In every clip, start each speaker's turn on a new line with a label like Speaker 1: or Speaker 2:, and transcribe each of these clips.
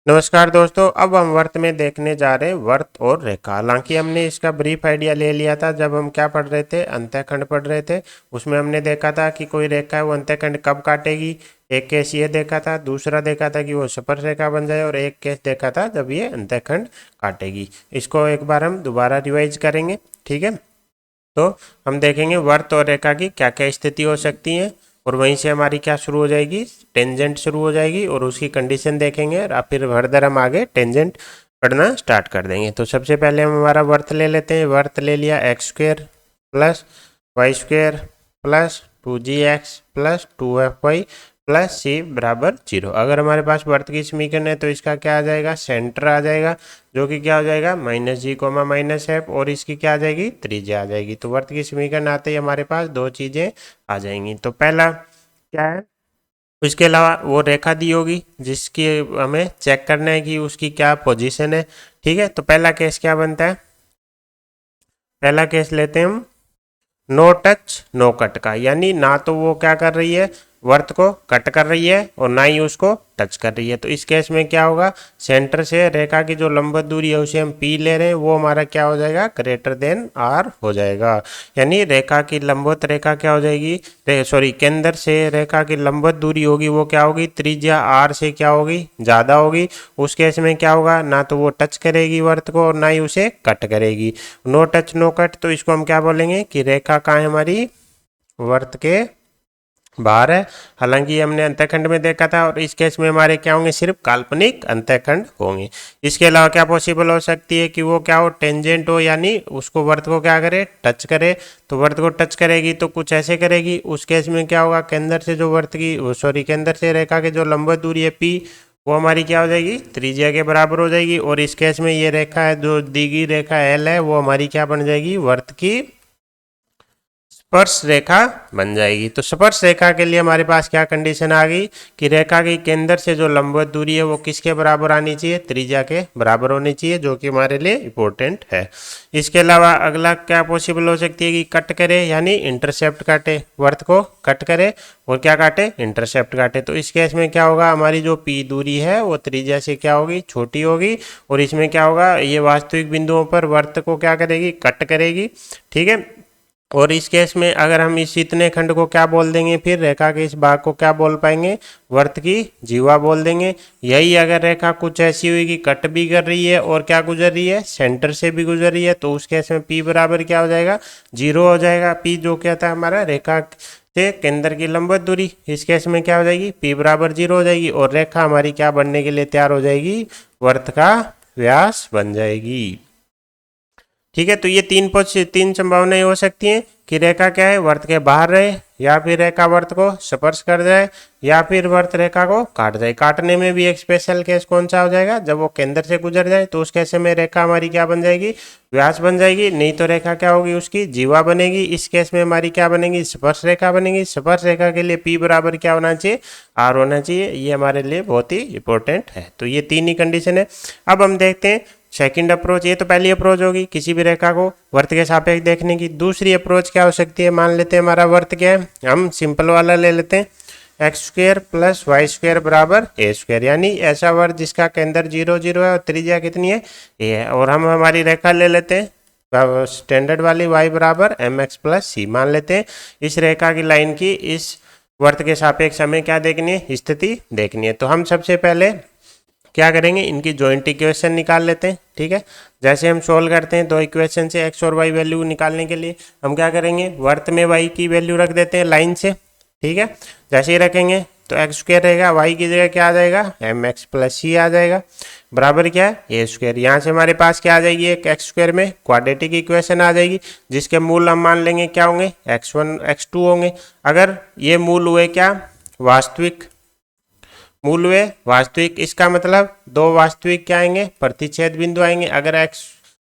Speaker 1: नमस्कार दोस्तों। अब हम वर्त में देखने जा रहे हैं वर्त और रेखा। हालांकि हमने इसका ब्रीफ आइडिया ले लिया था जब हम क्या पढ़ रहे थे, अंतःखंड पढ़ रहे थे। उसमें हमने देखा था कि कोई रेखा है वो अंतःखंड कब काटेगी। एक केस ये देखा था, दूसरा देखा था कि वो स्पर्श रेखा बन जाए, और एक केस देखा था जब ये अंतःखंड काटेगी। इसको एक बार हम दोबारा रिवाइज करेंगे, ठीक है। तो हम देखेंगे वर्त और रेखा की क्या क्या स्थिति हो सकती है, और वहीं से हमारी क्या शुरू हो जाएगी, टेंजेंट शुरू हो जाएगी, और उसकी कंडीशन देखेंगे, और फिर फर्दर हम आगे टेंजेंट पढ़ना स्टार्ट कर देंगे। तो सबसे पहले हम हमारा वर्त ले लेते हैं। वर्त ले लिया X square plus Y square plus 2gx plus 2fy plus C बराबर 0। अगर हमारे पास वर्त की समीकरण है तो इसका क्या आ जाएगा, सेंटर आ जाएगा, जो कि क्या हो जाएगा minus G comma minus F, और इसकी क्या आ जाएगी, त्रिज्या आ जाएगी। तो वर्त की समीकरण आते ही हमारे पास दो चीजें आ जाएंगी। तो पहला क्या है, इसके अलावा वो रेखा दी होगी जिसकी हमें चेक करना है कि उसकी क्या पोजीशन है, ठीक है। तो पहला केस क्या बनता है, पहला केस लेते हैं हम नो टच नो कट का, यानी ना तो वो क्या कर रही है, वर्त को कट कर रही है, और ना ही उसको टच कर रही है। तो इस केस में क्या होगा, सेंटर से रेखा की जो लंबवत दूरी है उसे हम पी ले रहे हैं, वो हमारा क्या हो जाएगा, ग्रेटर देन आर हो जाएगा। यानी रेखा की लंबवत रेखा क्या हो जाएगी, सॉरी केंद्र से रेखा की लंबवत दूरी होगी वो क्या होगी, त्रिज्या आर से क्या होगी, ज़्यादा होगी। उस केस में क्या होगा, ना तो वो टच करेगी वर्त को और ना ही उसे कट करेगी। नो टच नो कट, तो इसको हम क्या बोलेंगे कि रेखा कहाँ है हमारी, वर्त के बाहर है। हालांकि हमने अंतःखंड में देखा था, और इस केस में हमारे क्या होंगे, सिर्फ काल्पनिक अंतःखंड होंगे। इसके अलावा क्या पॉसिबल हो सकती है कि वो क्या हो, टेंजेंट हो, यानी उसको वर्त को क्या करे, टच करे। तो वर्त को टच करेगी तो कुछ ऐसे करेगी। उस केस में क्या होगा, केंद्र से जो वर्त की सॉरी केंद्र से रेखा की जो लंबवत दूरी है पी, वो हमारी क्या हो जाएगी, त्रिज्या के बराबर हो जाएगी। और इस केस में ये रेखा है, जो दी गई रेखा एल है, वो हमारी क्या बन जाएगी, वर्त की स्पर्श रेखा बन जाएगी। तो स्पर्श रेखा के लिए हमारे पास क्या कंडीशन आ गई कि रेखा के केंद्र से जो लंबवत दूरी है वो किसके बराबर आनी चाहिए, त्रिज्या के बराबर होनी चाहिए, जो कि हमारे लिए इंपॉर्टेंट है। इसके अलावा अगला क्या पॉसिबल हो सकती है कि कट करे, यानी इंटरसेप्ट काटे, वर्त को कट करे और क्या काटे, इंटरसेप्ट काटे। तो इस केस में क्या होगा, हमारी जो पी दूरी है वो त्रिज्या से क्या होगी, छोटी होगी, और इसमें क्या होगा, ये वास्तविक बिंदुओं पर वर्त को क्या करेगी, कट करेगी, ठीक है। और इस केस में अगर हम इस इतने खंड को क्या बोल देंगे, फिर रेखा के इस भाग को क्या बोल पाएंगे, वर्त की जीवा बोल देंगे। यही अगर रेखा कुछ ऐसी हुई कि कट भी कर रही है और क्या गुजर रही है, सेंटर से भी गुजर रही है, तो उस केस में पी बराबर क्या हो जाएगा, 0 हो जाएगा। पी जो क्या था हमारा, रेखा से केंद्र की लंबवत दूरी, इस केस में क्या हो जाएगी, पी बराबर 0 हो जाएगी, और रेखा हमारी क्या बनने के लिए तैयार हो जाएगी, वर्त का व्यास बन जाएगी, ठीक है। तो ये तीन संभावनाएं हो सकती हैं कि रेखा क्या है, वर्त के बाहर रहे, या फिर रेखा वर्त को स्पर्श कर जाए, या फिर वर्त रेखा को काट जाए। काटने में भी एक स्पेशल केस कौन सा हो जाएगा, जब वो केंद्र से गुजर जाए, तो उस केस में रेखा हमारी क्या बन जाएगी, व्यास बन जाएगी। नहीं तो रेखा क्या होगी, उसकी जीवा बनेगी। इस केस में हमारी क्या बनेगी, स्पर्श रेखा बनेगी। स्पर्श रेखा के लिए पी बराबर क्या होना चाहिए, आर होना चाहिए। ये हमारे लिए बहुत ही इंपॉर्टेंट है। तो ये तीन ही कंडीशन है। अब हम देखते हैं सेकंड अप्रोच। ये तो पहली अप्रोच होगी किसी भी रेखा को वर्त के सापेक्ष देखने की। दूसरी अप्रोच क्या हो सकती है, मान लेते हैं हमारा वर्त क्या है, हम सिंपल वाला ले लेते हैं, x square plus Y square बराबर ए स्क्वेयर, यानी ऐसा वर्त जिसका केंद्र 0 0 है और त्रिज्या कितनी है, ए है। और हम हमारी रेखा ले लेते हैं स्टैंडर्ड वाली, y बराबर एम एक्स प्लस सी मान लेते हैं। इस रेखा की लाइन की इस वर्त के सापेक्ष हमें क्या देखनी है, स्थिति देखनी है। तो हम सबसे पहले क्या करेंगे, इनकी जॉइंट इक्वेशन निकाल लेते हैं, ठीक है। जैसे हम सोल्व करते हैं दो इक्वेशन से एक्स और वाई वैल्यू निकालने के लिए, हम क्या करेंगे, वर्त में वाई की वैल्यू रख देते हैं लाइन से, ठीक है। जैसे ही रखेंगे तो एक्स स्क्वायर रहेगा, वाई की जगह क्या आ जाएगा, एम एक्स प्लस सी आ जाएगा, बराबर क्या है, ए स्क्वायर। यहाँ से हमारे पास क्या आ जाएगी, एक एक्स स्क्वायर में क्वाड्रेटिक इक्वेशन आ जाएगी, जिसके मूल हम मान लेंगे क्या होंगे, x1 x2 होंगे। अगर ये मूल हुए क्या, वास्तविक मूल हुए वास्तविक, इसका मतलब दो वास्तविक क्या आएंगे, प्रतिच्छेद बिंदु आएंगे। अगर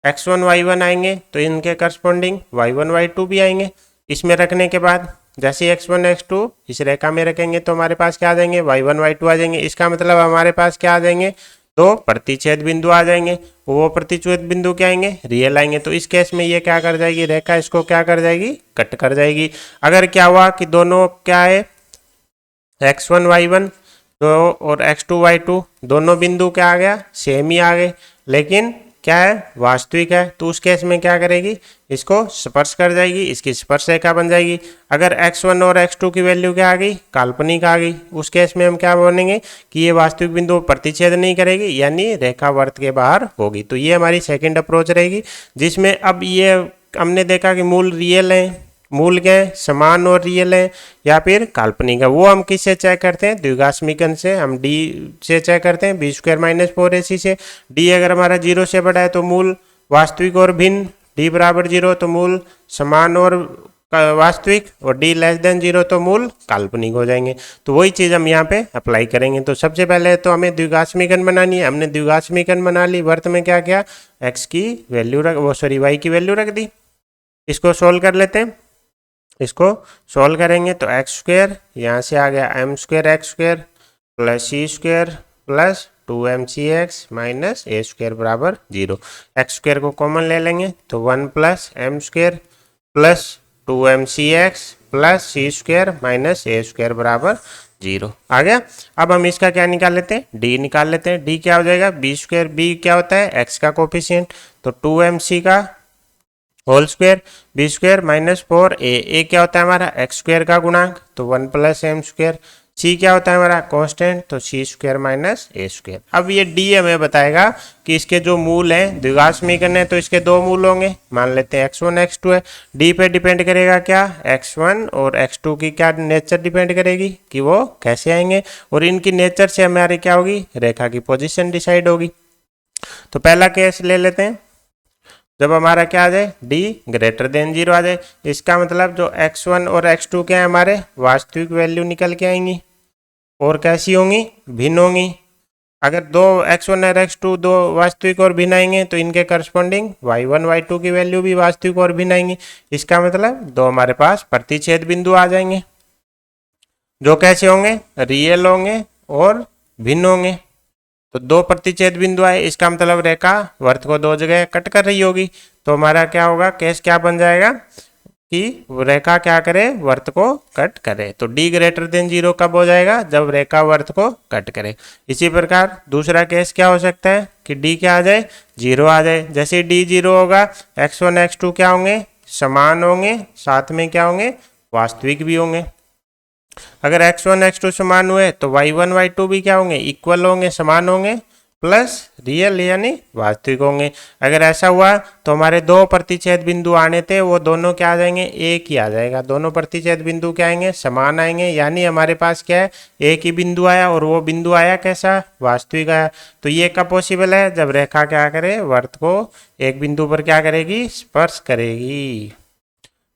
Speaker 1: x1 y1 आएंगे तो इनके करस्पॉन्डिंग y1 y2 भी आएंगे। इसमें रखने के बाद जैसे x1 x2 इस रेखा में रखेंगे तो हमारे पास क्या आ जाएंगे, y1 y2 आ जाएंगे। इसका मतलब हमारे पास क्या आ जाएंगे, दो प्रतिच्छेद बिंदु आ जाएंगे। वो प्रतिच्छेद बिंदु क्या आएंगे, रियल आएंगे। तो इस केस में ये क्या कर जाएगी, रेखा इसको क्या कर जाएगी, कट कर जाएगी। अगर क्या हुआ कि दोनों क्या है, x1 y1 तो और x2 y2 दोनों बिंदु क्या आ गया, सेम ही आ गए, लेकिन क्या है, वास्तविक है। तो उस केस में क्या करेगी, इसको स्पर्श कर जाएगी, इसकी स्पर्श रेखा बन जाएगी। अगर x1 और x2 की वैल्यू क्या आ गई, काल्पनिक आ गई, उस केस में हम क्या बोलेंगे कि ये वास्तविक बिंदु प्रतिच्छेद नहीं करेगी, यानी रेखा वर्त के बाहर होगी। तो ये हमारी सेकंड अप्रोच रहेगी, जिसमें अब ये हमने देखा कि मूल रियल है, मूल क्या है, समान और रियल है या फिर काल्पनिक है। वो हम किससे चेक करते हैं, द्विघात से, हम डी से चेक करते हैं, बी स्क्वायर माइनस 4ac से। डी अगर हमारा 0 से बड़ा है तो मूल वास्तविक और भिन्न, डी बराबर 0 तो मूल समान और वास्तविक, और डी लेस देन 0 तो मूल काल्पनिक हो जाएंगे। तो वही चीज़ हम यहाँ पे अप्लाई करेंगे। तो सबसे पहले तो हमें द्विघात समीकरण बनानी है, हमने द्विघात समीकरण बना ली। वर्त में क्या किया, एक्स की वैल्यू रख, वो सॉरी वाई की वैल्यू रख दी। इसको सोल्व कर लेते हैं। इसको सॉल्व करेंगे तो एक्स स्क्वायर यहाँ से आ गया M square X square plus C square plus 2mc(x) minus A square बराबर 0। एक्स स्क्वायर को कॉमन ले लेंगे तो 1 plus M square plus 2mc(x) plus C square minus A square बराबर 0 आ गया। अब हम इसका क्या निकाल लेते हैं, डी निकाल लेते हैं। डी क्या हो जाएगा, बी स्क्वायर, बी क्या होता है, एक्स का कोफिशिएंट, तो 2mc का whole square B square minus 4a क्या होता है हमारा, एक्स स्क्वायर का गुणांक, तो 1 प्लस एम स्क्वायर। सी क्या होता है हमारा कांस्टेंट, तो सी स्क्वायर माइनस ए स्क्वायर। अब ये डी हमें बताएगा कि इसके जो मूल हैं, द्विघात समीकरण है तो इसके दो मूल होंगे, मान लेते हैं x1 x2 है। डी पे डिपेंड करेगा क्या, x1 और x2 की क्या नेचर डिपेंड करेगी कि वो कैसे आएंगे, और इनकी नेचर से हमारी क्या होगी, रेखा की पोजिशन डिसाइड होगी। तो पहला केस ले लेते हैं, जब हमारा क्या आ जाए, d ग्रेटर देन 0 आ जाए। इसका मतलब जो x1 और x2 के हैं हमारे वास्तविक वैल्यू निकल के आएंगी, और कैसी होंगी, भिन्न होंगी। अगर दो x1 और x2 दो वास्तविक और भिन्न आएंगे तो इनके करस्पॉन्डिंग y1 y2 की वैल्यू भी वास्तविक और भिन्न आएंगी। इसका मतलब दो हमारे पास प्रतिच्छेद बिंदु आ जाएंगे, जो कैसे होंगे, रियल होंगे और भिन्न होंगे। तो दो प्रतिच्छेद बिंदु आए, इसका मतलब रेखा वर्त को दो जगह कट कर रही होगी। तो हमारा क्या होगा, केस क्या बन जाएगा कि रेखा क्या करे, वर्त को कट करे। तो d ग्रेटर देन 0 कब हो जाएगा, जब रेखा वर्त को कट करे। इसी प्रकार दूसरा केस क्या हो सकता है कि d क्या आ जाए, 0 आ जाए। जैसे d 0 होगा, x1 x2 क्या होंगे, समान होंगे, साथ में क्या होंगे, वास्तविक भी होंगे। अगर x1 x2 समान हुए तो y1 y2 भी क्या होंगे, इक्वल होंगे, समान होंगे, प्लस रियल यानी वास्तविक होंगे। अगर ऐसा हुआ तो हमारे दो प्रतिच्छेद बिंदु आने थे, वो दोनों क्या आ जाएंगे, एक ही आ जाएगा। दोनों प्रतिच्छेद बिंदु क्या आएंगे, समान आएंगे, यानी हमारे पास क्या है, एक ही बिंदु आया, और वो बिंदु आया कैसा, वास्तविक आया। तो ये कब पॉसिबल है, जब रेखा क्या करे, वर्त को एक बिंदु पर क्या करेगी, स्पर्श करेगी।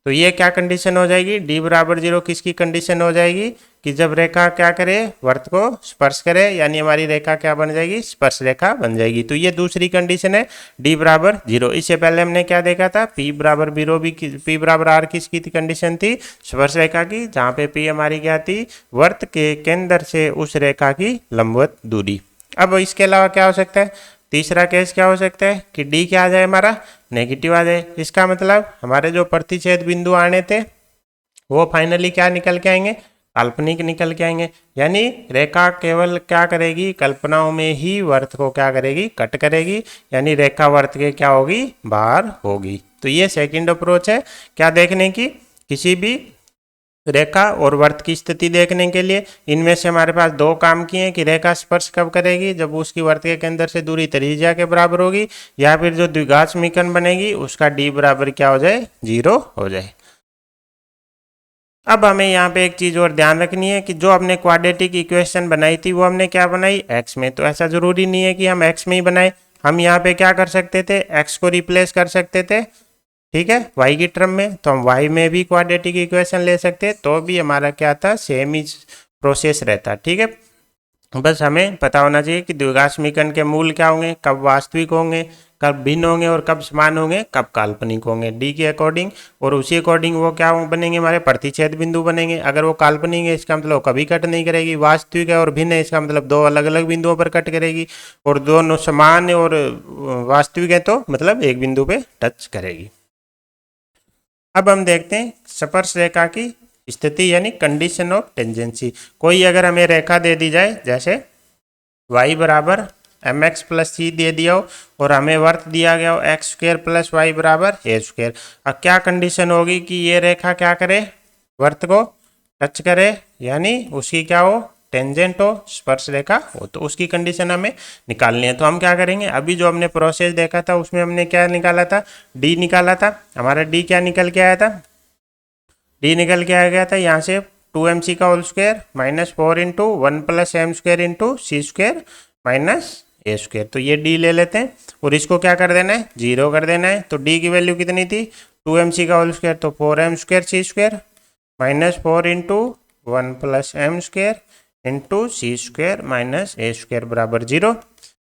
Speaker 1: तो ये क्या कंडीशन हो जाएगी, d बराबर 0 किसकी कंडीशन हो जाएगी कि जब रेखा क्या करे, वर्त को स्पर्श करे, यानी हमारी रेखा क्या बन जाएगी, स्पर्श रेखा बन जाएगी। तो ये दूसरी कंडीशन है, d बराबर 0। इससे पहले हमने क्या देखा था, p बराबर 0 भी, p बराबर r किसकी थी, कंडीशन थी स्पर्श रेखा की, जहाँ पे p हमारी क्या थी, वर्त के केंद्र से उस रेखा की लंबवत दूरी। अब इसके अलावा क्या हो सकता है, तीसरा केस क्या हो सकता है कि d क्या आ जाए, हमारा नेगेटिव आ जाए। इसका मतलब हमारे जो प्रतिच्छेद बिंदु आने थे वो फाइनली क्या निकल के आएंगे, काल्पनिक निकल के आएंगे। यानी रेखा केवल क्या करेगी, कल्पनाओं में ही वर्त को क्या करेगी, कट करेगी, यानी रेखा वर्त के क्या होगी, बाहर होगी। तो ये सेकंड अप्रोच है क्या देखने की, किसी भी रेखा और वर्त की स्थिति देखने के लिए। इनमें से हमारे पास दो काम किए हैं कि रेखा स्पर्श कब करेगी, जब उसकी वर्त के अंदर से दूरी त्रिज्या के बराबर होगी, या फिर जो द्विघात समीकरण बनेगी उसका d बराबर क्या हो जाए, 0 हो जाए। अब हमें यहाँ पे एक चीज और ध्यान रखनी है कि जो हमने क्वाड्रेटिक इक्वेशन बनाई थी वो हमने क्या बनाई, x में। तो ऐसा जरूरी नहीं है कि हम x में ही बनाए, हम यहाँ पे क्या कर सकते थे, x को रिप्लेस कर सकते थे, ठीक है, y की टर्म में। तो हम y में भी क्वाड्रेटिक इक्वेशन ले सकते, तो भी हमारा क्या था, सेम ही प्रोसेस रहता, ठीक है। बस हमें पता होना चाहिए कि द्विघात समीकरण के मूल क्या होंगे, कब वास्तविक होंगे, कब भिन्न होंगे, और कब समान होंगे, कब काल्पनिक होंगे, डी के अकॉर्डिंग। और उसी अकॉर्डिंग वो क्या बनेंगे, हमारे प्रतिच्छेद बिंदु बनेंगे। अगर वो काल्पनिक है इसका मतलब कभी कट नहीं करेगी, वास्तविक है और भिन्न है इसका मतलब दो अलग अलग बिंदुओं पर कट करेगी, और दोनों समान है और वास्तविक है तो मतलब एक बिंदु पे टच करेगी। अब हम देखते हैं स्पर्श रेखा की स्थिति यानी कंडीशन ऑफ टेंजेंसी। कोई अगर हमें रेखा दे दी जाए, जैसे y बराबर एम एक्स प्लस सी दे दिया हो और हमें वर्त दिया गया हो एक्स स्क्र प्लस वाई बराबर ए स्क्र। अब क्या कंडीशन होगी कि ये रेखा क्या करे, वर्त को टच करे, यानी उसकी क्या हो, टेंजेंट हो, स्पर्श रेखा हो। तो उसकी कंडीशन हमें निकालनी है। तो हम क्या करेंगे, अभी जो हमने प्रोसेस देखा था उसमें हमने क्या निकाला था, डी निकाला था। हमारा डी क्या निकल के आया था, डी निकल के आ गया था यहाँ से 2mc का whole square minus 4 into 1 plus M square into C square minus A square. तो ये डी ले लेते हैं और इसको क्या कर देना है, 0 कर देना है। तो डी की वैल्यू कितनी थी, 2mc का होल स्क्वायर तो 4m square C square minus 4 into 1 plus M square into C square minus A square बराबर 0।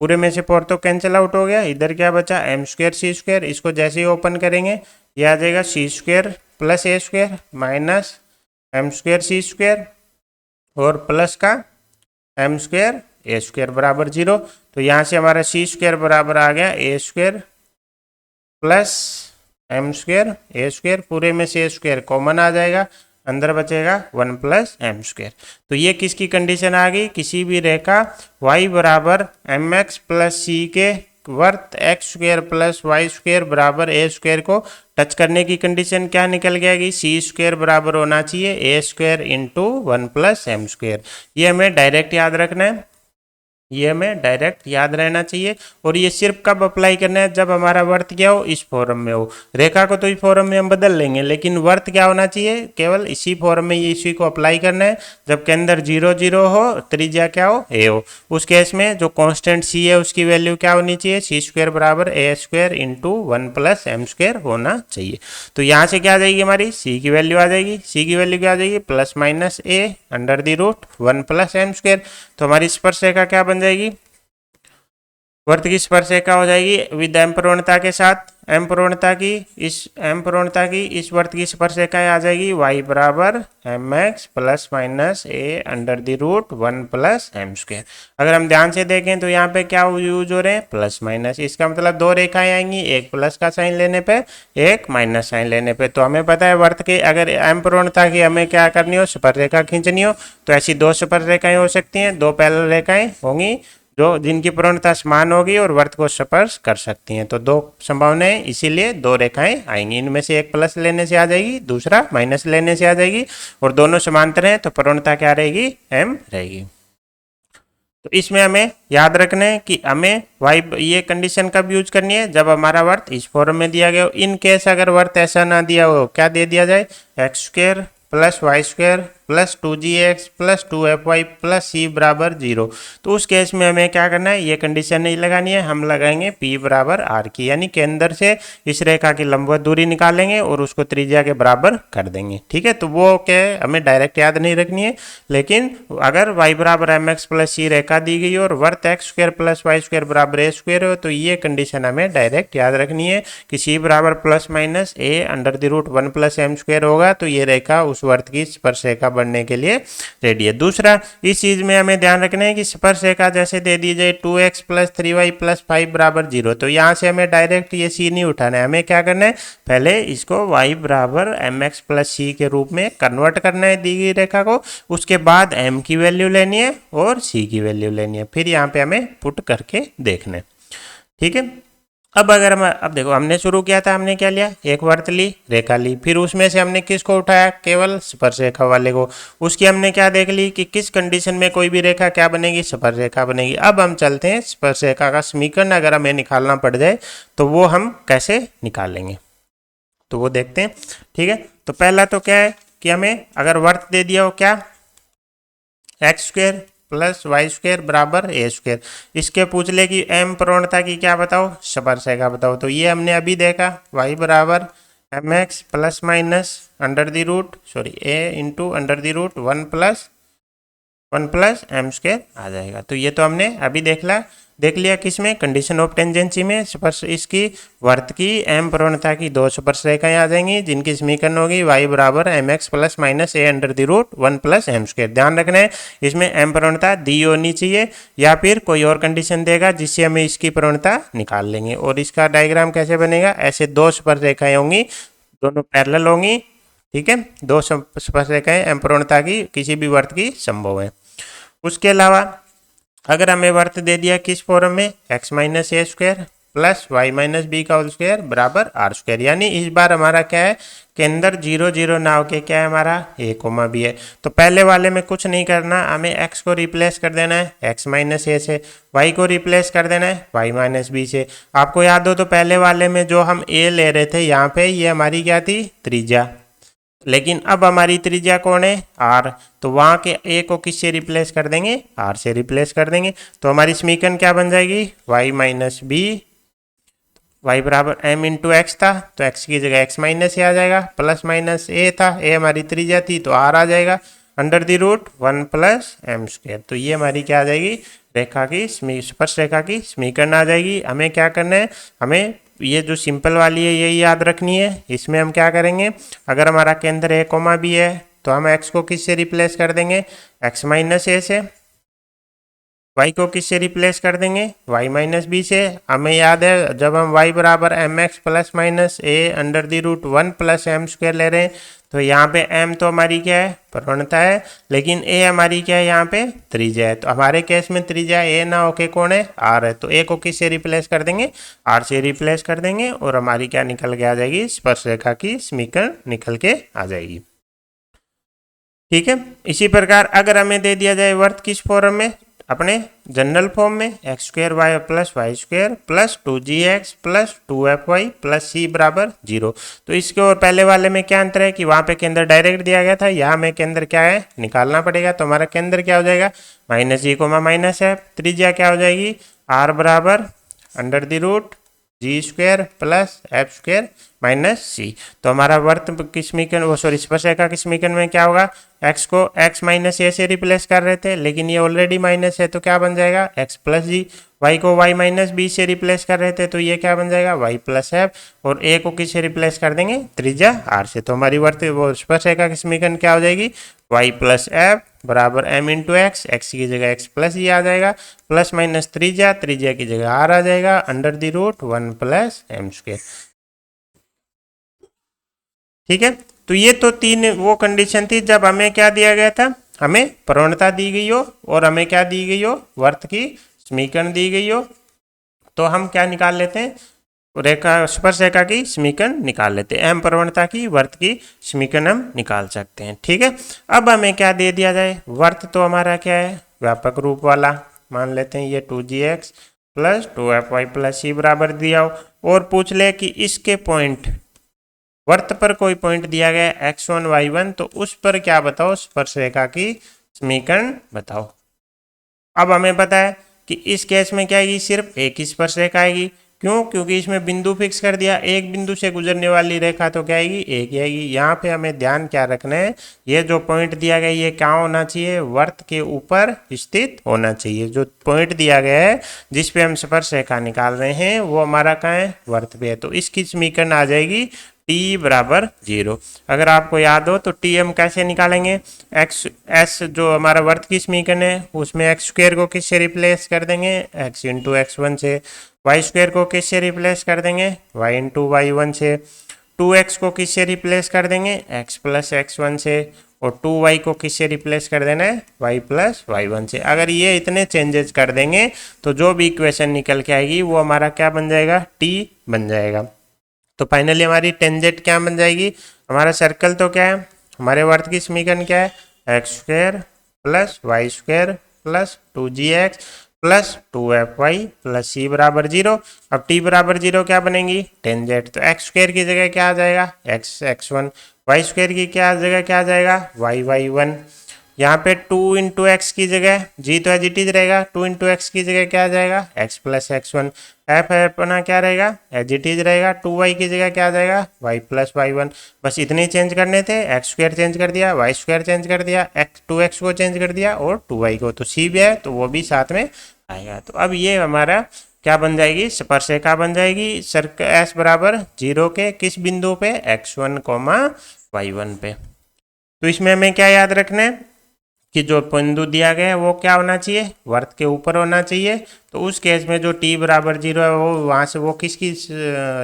Speaker 1: पूरे में से 4 तो कैंसिल आउट हो गया, इधर क्या बचा एम स्क्वायर सी स्क्वायर। इसको जैसे ही ओपन करेंगे ये आ जाएगा सी स्क्वायर प्लस ए स्क्वायर माइनस एम स्क्वायर सी स्क्वायर और प्लस का एम स्क्वायर ए स्क्वायर बराबर 0। तो यहाँ से हमारा सी स्क्वायर बराबर आ गया ए स्क्वायर प्लस एम स्क्वायर ए स्क्वायर। पूरे में से ए स्क्वायर कॉमन आ जाएगा, अंदर बचेगा 1 प्लस एम स्क्वायर। तो ये किसकी कंडीशन आ गई, किसी भी रेखा y बराबर एम एक्स प्लस सी के वर्त x square plus Y square बराबर ए स्क्वायर को टच करने की कंडीशन क्या निकल जाएगी, सी स्क्वायर बराबर होना चाहिए A square into 1 plus M square. ये हमें डायरेक्ट याद रखना है, ये हमें डायरेक्ट याद रहना चाहिए। और ये सिर्फ कब अप्लाई करना है, जब हमारा वर्त क्या हो, इस फॉर्म में हो। रेखा को तो इस फॉर्म में हम बदल लेंगे, लेकिन वर्त क्या होना चाहिए, केवल इसी फॉर्म में ये इसी को अप्लाई करना है। जब के अंदर 0 0 हो, त्रिज्या क्या हो, ए हो। उस केस में जो कांस्टेंट सी है उसकी वैल्यू क्या होनी चाहिए, सी स्क्वायर बराबर ए square into 1 plus M square होना चाहिए। तो यहाँ से क्या आ जाएगी, हमारी सी की वैल्यू आ जाएगी। सी की वैल्यू क्या आ जाएगी, plus minus a under the root 1 plus M square. तो हमारी स्पर्शरेखा क्या बन जाएगी, वर्त की स्पर्शरेखा हो जाएगी विद एम प्रवणता के साथ। एम प्रवणता की इस वर्त की स्पर्शरेखा आ जाएगी y बराबर M x plus minus a under the root 1 plus M square. अगर हम ध्यान से देखें तो यहाँ पे क्या यूज हो रहे हैं, प्लस माइनस। इसका मतलब दो रेखाएं आएंगी, एक प्लस का साइन लेने पे, एक माइनस साइन लेने पे। तो हमें पता है वर्त के अगर एम प्रवणता की हमें क्या करनी हो, स्पर्शरेखा खींचनी हो, तो ऐसी दो स्पर्शरेखाएं हो सकती हैं, दो पैरेलल रेखाएं होंगी जो जिनकी प्रवणता समान होगी और वर्त को स्पर्श कर सकती हैं। तो दो संभावनाएं, इसीलिए दो रेखाएं आएंगी। इनमें से एक प्लस लेने से आ जाएगी, दूसरा माइनस लेने से आ जाएगी, और दोनों समांतर हैं तो प्रवणता क्या रहेगी, एम रहेगी। तो इसमें हमें याद रखना है कि हमें वाई ये कंडीशन कब यूज करनी है, जब हमारा वर्त इस फॉर्म में दिया गया हो। इन केस अगर वर्त ऐसा ना दिया हो, क्या दे दिया जाए, X square plus Y square plus 2gx plus 2fy plus C बराबर 0। तो उस केस में हमें क्या करना है, ये कंडीशन नहीं लगानी है, हम लगाएंगे p बराबर r की, यानी केंद्र से इस रेखा की लंबवत दूरी निकालेंगे और उसको त्रिज्या के बराबर कर देंगे। ठीक है, तो वो क्या है, हमें डायरेक्ट याद नहीं रखनी है। लेकिन अगर y बराबर एम एक्स प्लस सी रेखा दी गई और वर्त x square plus Y square बराबर ए स्क्वायर हो, तो ये कंडीशन हमें डायरेक्ट याद रखनी है कि c बराबर plus minus a under the root 1 plus M square होगा। तो ये रेखा उस वर्त की स्पर्शरेखा बनने के लिए रेडी है। दूसरा, इस चीज में हमें ध्यान रखना है कि स्पर्शरेखा जैसे दे दी जाए 2x प्लस 3y प्लस 5 बराबर 0, तो यहाँ से हमें डायरेक्ट ये c नहीं उठाना है, हमें क्या करना है, पहले इसको y बराबर एम एक्स प्लस सी के रूप में कन्वर्ट करना है दी गई रेखा को। उसके बाद m की वैल्यू लेनी है और c की वैल्यू लेनी है, फिर यहाँ पे हमें पुट करके देखना है। ठीक है, अब अगर हम अब देखो, हमने शुरू किया था, हमने क्या लिया, एक वर्त ली, रेखा ली, फिर उसमें से हमने किसको उठाया, केवल स्पर्शरेखा वाले को। उसकी हमने क्या देख ली कि किस कंडीशन में कोई भी रेखा क्या बनेगी, स्पर्शरेखा बनेगी। अब हम चलते हैं स्पर्शरेखा का समीकरण अगर हमें निकालना पड़ जाए तो वो हम कैसे निकालेंगे, तो वो देखते हैं। ठीक है, तो पहला तो क्या है कि हमें अगर वर्त दे दिया हो क्या, x square plus Y square बराबर ए स्क्वायर, इसके पूछ ले कि एम प्रवणता की क्या बताओ, स्पर्शरेखा बताओ। तो ये हमने अभी देखा, वाई बराबर M x plus minus under the root A into under the root 1 plus M square आ जाएगा। तो ये तो हमने अभी देख लिया किसमें, कंडीशन ऑफ टेंजेंसी में। स्पर्श इसकी वर्त की एम प्रवणता की दो स्पर्शरेखाएं आ जाएंगी जिनकी समीकरण होगी y बराबर M x plus minus a under the root 1 plus M square. ध्यान रखना है इसमें एम प्रवणता दी होनी चाहिए या फिर कोई और कंडीशन देगा जिससे हमें इसकी प्रवणता निकाल लेंगे। और इसका डायग्राम कैसे बनेगा, ऐसे दो स्पर्शरेखाएं होंगी, दोनों पैरेलल होंगी, ठीक है, दो स्पर्शरेखाएं अपूर्णता की किसी भी वर्त की संभव है। उसके अलावा अगर हमें वर्त दे दिया किस फॉर्म में, X minus A square plus Y minus B का होल स्क्वायर बराबर आर स्क्वायर, यानी इस बार हमारा क्या है के अंदर 0 0 ना होके क्या है हमारा ए कोमा बी है। तो पहले वाले में कुछ नहीं करना, हमें एक्स को रिप्लेस कर देना है एक्स माइनस ए से, वाई को रिप्लेस कर देना है वाई माइनस बी से। आपको याद हो तो पहले वाले में जो हम ए ले रहे थे यहाँ पे ये हमारी क्या थी त्रिज्या, लेकिन अब हमारी त्रिज्या कौन है आर, तो वहां के ए को किससे रिप्लेस कर देंगे आर से रिप्लेस कर देंगे। तो हमारी समीकरण क्या बन जाएगी वाई माइनस बी, वाई बराबर एम इंटू एक्स था तो एक्स की जगह एक्स माइनस ए आ जाएगा, प्लस माइनस ए था, ए हमारी त्रिज्या थी तो आर आ जाएगा, under the root 1 plus M square. तो ये हमारी क्या आ जाएगी रेखा की स्पर्श रेखा की समीकरण आ जाएगी। हमें क्या करना है, हमें ये जो सिंपल वाली है यही याद रखनी है। इसमें हम क्या करेंगे, अगर हमारा केंद्र ए कोमा बी है तो हम एक्स को किससे रिप्लेस कर देंगे एक्स माइनस ए से, y को किससे रिप्लेस कर देंगे y माइनस बी से। हमें याद है जब हम y बराबर M x plus minus a under the root 1 plus M square ले रहे हैं तो यहाँ पे m तो हमारी क्या है प्रवणता है, लेकिन a हमारी क्या है यहाँ पे त्रिज्या है। तो हमारे केस में त्रिज्या a ना होके कौन है r है, तो a को किससे रिप्लेस कर देंगे r से रिप्लेस कर देंगे और हमारी क्या निकल के आ जाएगी स्पर्श रेखा की समीकरण निकल के आ जाएगी। ठीक है, इसी प्रकार अगर हमें दे दिया जाए वर्त किस फॉर्म में, अपने जनरल फॉर्म में X square Y plus Y square plus 2gx plus 2fy plus C बराबर 0। तो इसके और पहले वाले में क्या अंतर है कि वहाँ पे केंद्र डायरेक्ट दिया गया था, यहाँ में केंद्र क्या है निकालना पड़ेगा। तो हमारा केंद्र क्या हो जाएगा minus G comma minus F, त्रिज्या क्या हो जाएगी आर बराबर under the root G square plus F square minus C. तो हमारा वर्त की समीकरण वो सॉरी स्पर्श रेखा की समीकरण में क्या होगा, एक्स को एक्स माइनस ए से रिप्लेस कर रहे थे लेकिन ये ऑलरेडी माइनस है तो क्या बन जाएगा एक्स प्लस जी, वाई को वाई माइनस बी से रिप्लेस कर रहे थे तो ये क्या बन जाएगा वाई प्लस एफ, और ए को किससे रिप्लेस कर देंगे त्रिज्या आर से। तो हमारी वर्त वो स्पर्श रेखा की समीकरण क्या हो जाएगी वाई प्लस एफ बराबर एम इंटू एक्स, एक्स की जगह एक्स प्लस ये आ जाएगा, प्लस माइनस त्रिज्या, त्रिज्या की जगह आर आ जाएगा, under the root 1 plus M square. ठीक है, तो ये तो तीन वो कंडीशन थी जब हमें क्या दिया गया था, हमें प्रवणता दी गई हो और हमें क्या दी गई हो वर्त की समीकरण दी गई हो, तो हम क्या निकाल लेते हैं रेखा स्पर्श रेखा की समीकरण निकाल लेते हैं, एम प्रवणता की वर्त की समीकरण हम निकाल सकते हैं। ठीक है, अब हमें क्या दे दिया जाए, वर्त तो हमारा क्या है व्यापक रूप वाला, मान लेते हैं ये 2gx plus 2fy plus C बराबर दिया हो, और पूछ ले कि इसके पॉइंट वर्त पर कोई पॉइंट दिया गया x1 y1 तो उस पर क्या बताओ स्पर्श रेखा की समीकरण बताओ। अब हमें पता है कि इस केस में क्या आएगी सिर्फ एक ही स्पर्श रेखा आएगी, क्यों, क्योंकि इसमें बिंदु फिक्स कर दिया, एक बिंदु से गुजरने वाली रेखा तो क्या आएगी एक ही आएगी। यहाँ पे हमें ध्यान क्या रखना है, ये जो पॉइंट दिया गया ये क्या होना चाहिए वर्त के ऊपर स्थित होना चाहिए। जो पॉइंट दिया गया है जिस पे हम स्पर्श रेखा निकाल रहे हैं वो हमारा कहाँ है वर्त पे है, तो इसकी समीकरण आ जाएगी t बराबर 0। अगर आपको याद हो तो t हम कैसे निकालेंगे, एक्स एस जो हमारा वर्त की समीकरण है उसमें एक्स स्क्वायर को किससे रिप्लेस कर देंगे x इंटू x1 से, वाई स्क्वायर को किससे रिप्लेस कर देंगे y इंटू y1 से, 2x को किससे रिप्लेस कर देंगे x प्लस x1 से, और 2y को किससे रिप्लेस कर देना है y प्लस y1 से। अगर ये इतने चेंजेस कर देंगे तो जो भी इक्वेशन निकल के आएगी वो हमारा क्या बन जाएगा t बन जाएगा। तो फाइनली हमारी टेंजेंट क्या बन जाएगी, हमारा सर्कल तो क्या है हमारे वर्त की समीकरण क्या है x square plus Y square plus 2gx plus 2fy plus C बराबर 0। अब t बराबर 0 क्या बनेगी टेंजेंट, तो एक्स स्क्वायर की जगह क्या आ जाएगा एक्स x1, वाई स्क्वायर की क्या जगह क्या आ जाएगा वाई y1, यहाँ पे 2 इंटू एक्स की जगह जी तो एज इट इज रहेगा, 2 इंटू एक्स की जगह क्या आ जाएगा एक्स प्लस x1, एफ है अपना क्या रहेगा एज इट इज रहेगा, 2y की जगह क्या आ जाएगा y प्लस y1। बस इतने चेंज करने थे, एक्स स्क्वायर चेंज कर दिया, वाई स्क्वायर चेंज कर दिया, एक्स 2x को चेंज कर दिया और 2y को, तो सी भी है तो वो भी साथ में आएगा। तो अब ये हमारा क्या बन जाएगी स्पर्श रेखा बन जाएगी सर्कल एस बराबर 0 के किस बिंदु पे x1 y1 पे। तो इसमें हमें क्या याद रखना है कि जो बिंदु दिया गया है वो क्या होना चाहिए, वर्त के ऊपर होना चाहिए। तो उस केस में जो t बराबर 0 है वो वहाँ से वो किसकी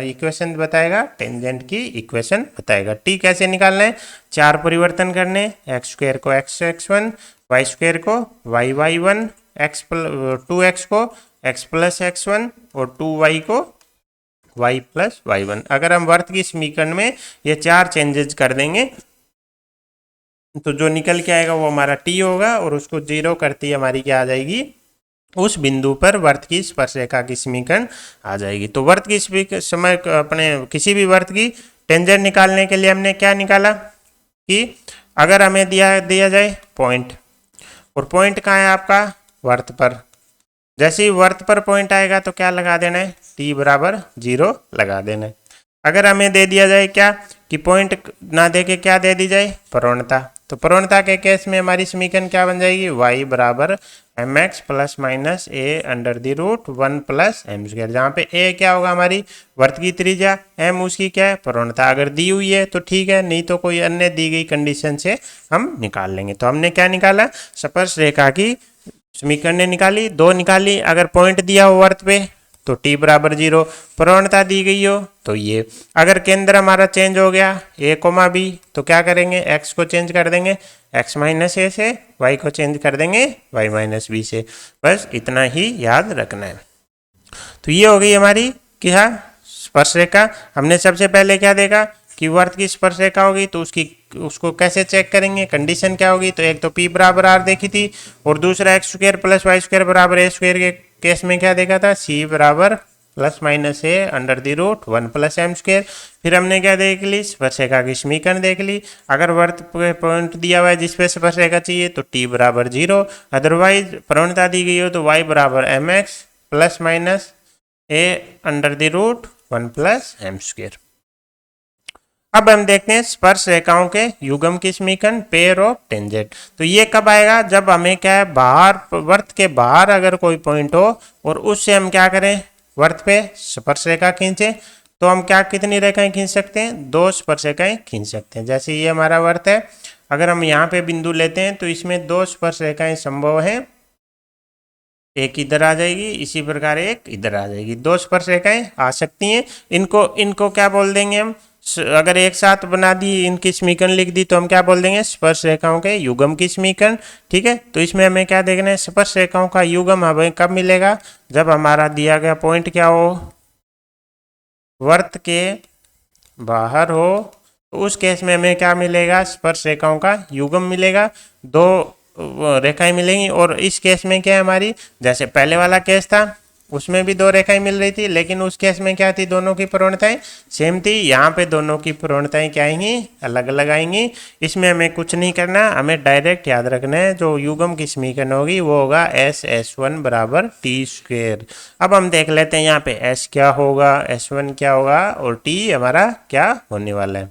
Speaker 1: इक्वेशन बताएगा, टेंजेंट की इक्वेशन बताएगा। t कैसे निकालना है, चार परिवर्तन करने, एक्स स्क्वायर को x1, वाई स्क्वायर को y1, टू एक्स को x प्लस x1 और 2y को y प्लस y1। अगर हम वर्त की समीकरण में ये चार चेंजेस कर देंगे तो जो निकल के आएगा वो हमारा t होगा और उसको 0 करती हमारी क्या आ जाएगी, उस बिंदु पर वर्त की स्पर्शरेखा की समीकरण आ जाएगी। तो वर्त की समय अपने किसी भी वर्त की टेंजेंट निकालने के लिए हमने क्या निकाला कि अगर हमें दिया जाए पॉइंट, और पॉइंट कहाँ है आपका, वर्त पर। जैसे ही वर्त पर पॉइंट आएगा तो क्या लगा देना है, t बराबर 0 लगा देना है। अगर हमें दे दिया जाए क्या कि पॉइंट ना दे के क्या दे दी जाए, प्रवणता, तो प्रवणता के केस में हमारी समीकरण क्या बन जाएगी, y बराबर M x plus minus a under the root 1 plus M square, जहाँ पे a क्या होगा हमारी वर्त की त्रिज्या, m उसकी क्या है प्रवणता। अगर दी हुई है तो ठीक है, नहीं तो कोई अन्य दी गई कंडीशन से हम निकाल लेंगे। तो हमने क्या निकाला, स्पर्श रेखा की समीकरण ने निकाली, दो निकाली। अगर पॉइंट दिया हो वर्त पे तो t बराबर 0, प्रवणता दी गई हो तो ये। अगर केंद्र हमारा चेंज हो गया a कोमा b तो क्या करेंगे, x को चेंज कर देंगे x माइनस ए से, y को चेंज कर देंगे y माइनस बी से। बस इतना ही याद रखना है। तो ये हो गई हमारी क्या स्पर्शरेखा। हमने सबसे पहले क्या देखा कि वर्त की स्पर्शरेखा होगी तो उसको कैसे चेक करेंगे, कंडीशन क्या होगी। तो एक तो p बराबर r देखी थी और दूसरा x square plus Y square बराबर ए स्क्वायर के केस में क्या देखा था, c बराबर plus minus a under the root 1 plus M square. फिर हमने क्या देख ली, स्पर्शरेखा की समीकरण देख ली। अगर वर्त पे पॉइंट दिया हुआ है जिसपे स्पर्शरेखा चाहिए तो t बराबर 0, अदरवाइज प्रवणता दी गई हो तो y बराबर M x plus minus a under the root 1 plus M square. अब हम देखते हैं स्पर्श रेखाओं के युग्म की समीकरण, पेयर ऑफ टेंजेंट। तो ये कब आएगा, जब हमें क्या है बाहर, वर्त के बाहर अगर कोई पॉइंट हो और उससे हम क्या करें, वर्त पे स्पर्श रेखा खींचे, तो हम क्या कितनी रेखाएं खींच सकते हैं, दो स्पर्श रेखाएं खींच सकते हैं। जैसे ये हमारा वर्त है, अगर हम यहाँ पे बिंदु लेते हैं तो इसमें दो स्पर्श रेखाएं संभव है, एक इधर आ जाएगी, इसी प्रकार एक इधर आ जाएगी, दो स्पर्श रेखाएं आ सकती हैं। इनको क्या बोल देंगे हम, अगर एक साथ बना दी, इनकी समीकरण लिख दी तो हम क्या बोल देंगे, स्पर्श रेखाओं के युग्म की समीकरण। ठीक है, तो इसमें हमें क्या देखना है, स्पर्श रेखाओं का युग्म हमें कब मिलेगा, जब हमारा दिया गया पॉइंट क्या हो, वर्त के बाहर हो। तो उस केस में हमें क्या मिलेगा, स्पर्श रेखाओं का युग्म मिलेगा, दो रेखाएं मिलेंगी। और इस केस में क्या है हमारी, जैसे पहले वाला केस था उसमें भी दो रेखाएं मिल रही थी, लेकिन उस केस में क्या थी, दोनों की प्रवणताएं सेम थी। यहाँ पे दोनों की प्रवणताएं क्या आएंगी, अलग अलग आएंगी। इसमें हमें कुछ नहीं करना, हमें डायरेक्ट याद रखना है जो युग्म की समीकरण होगी वो होगा S1 बराबर टी स्क्वेयर। अब हम देख लेते हैं यहाँ पे S क्या होगा, S1 क्या होगा और T हमारा क्या होने वाला है।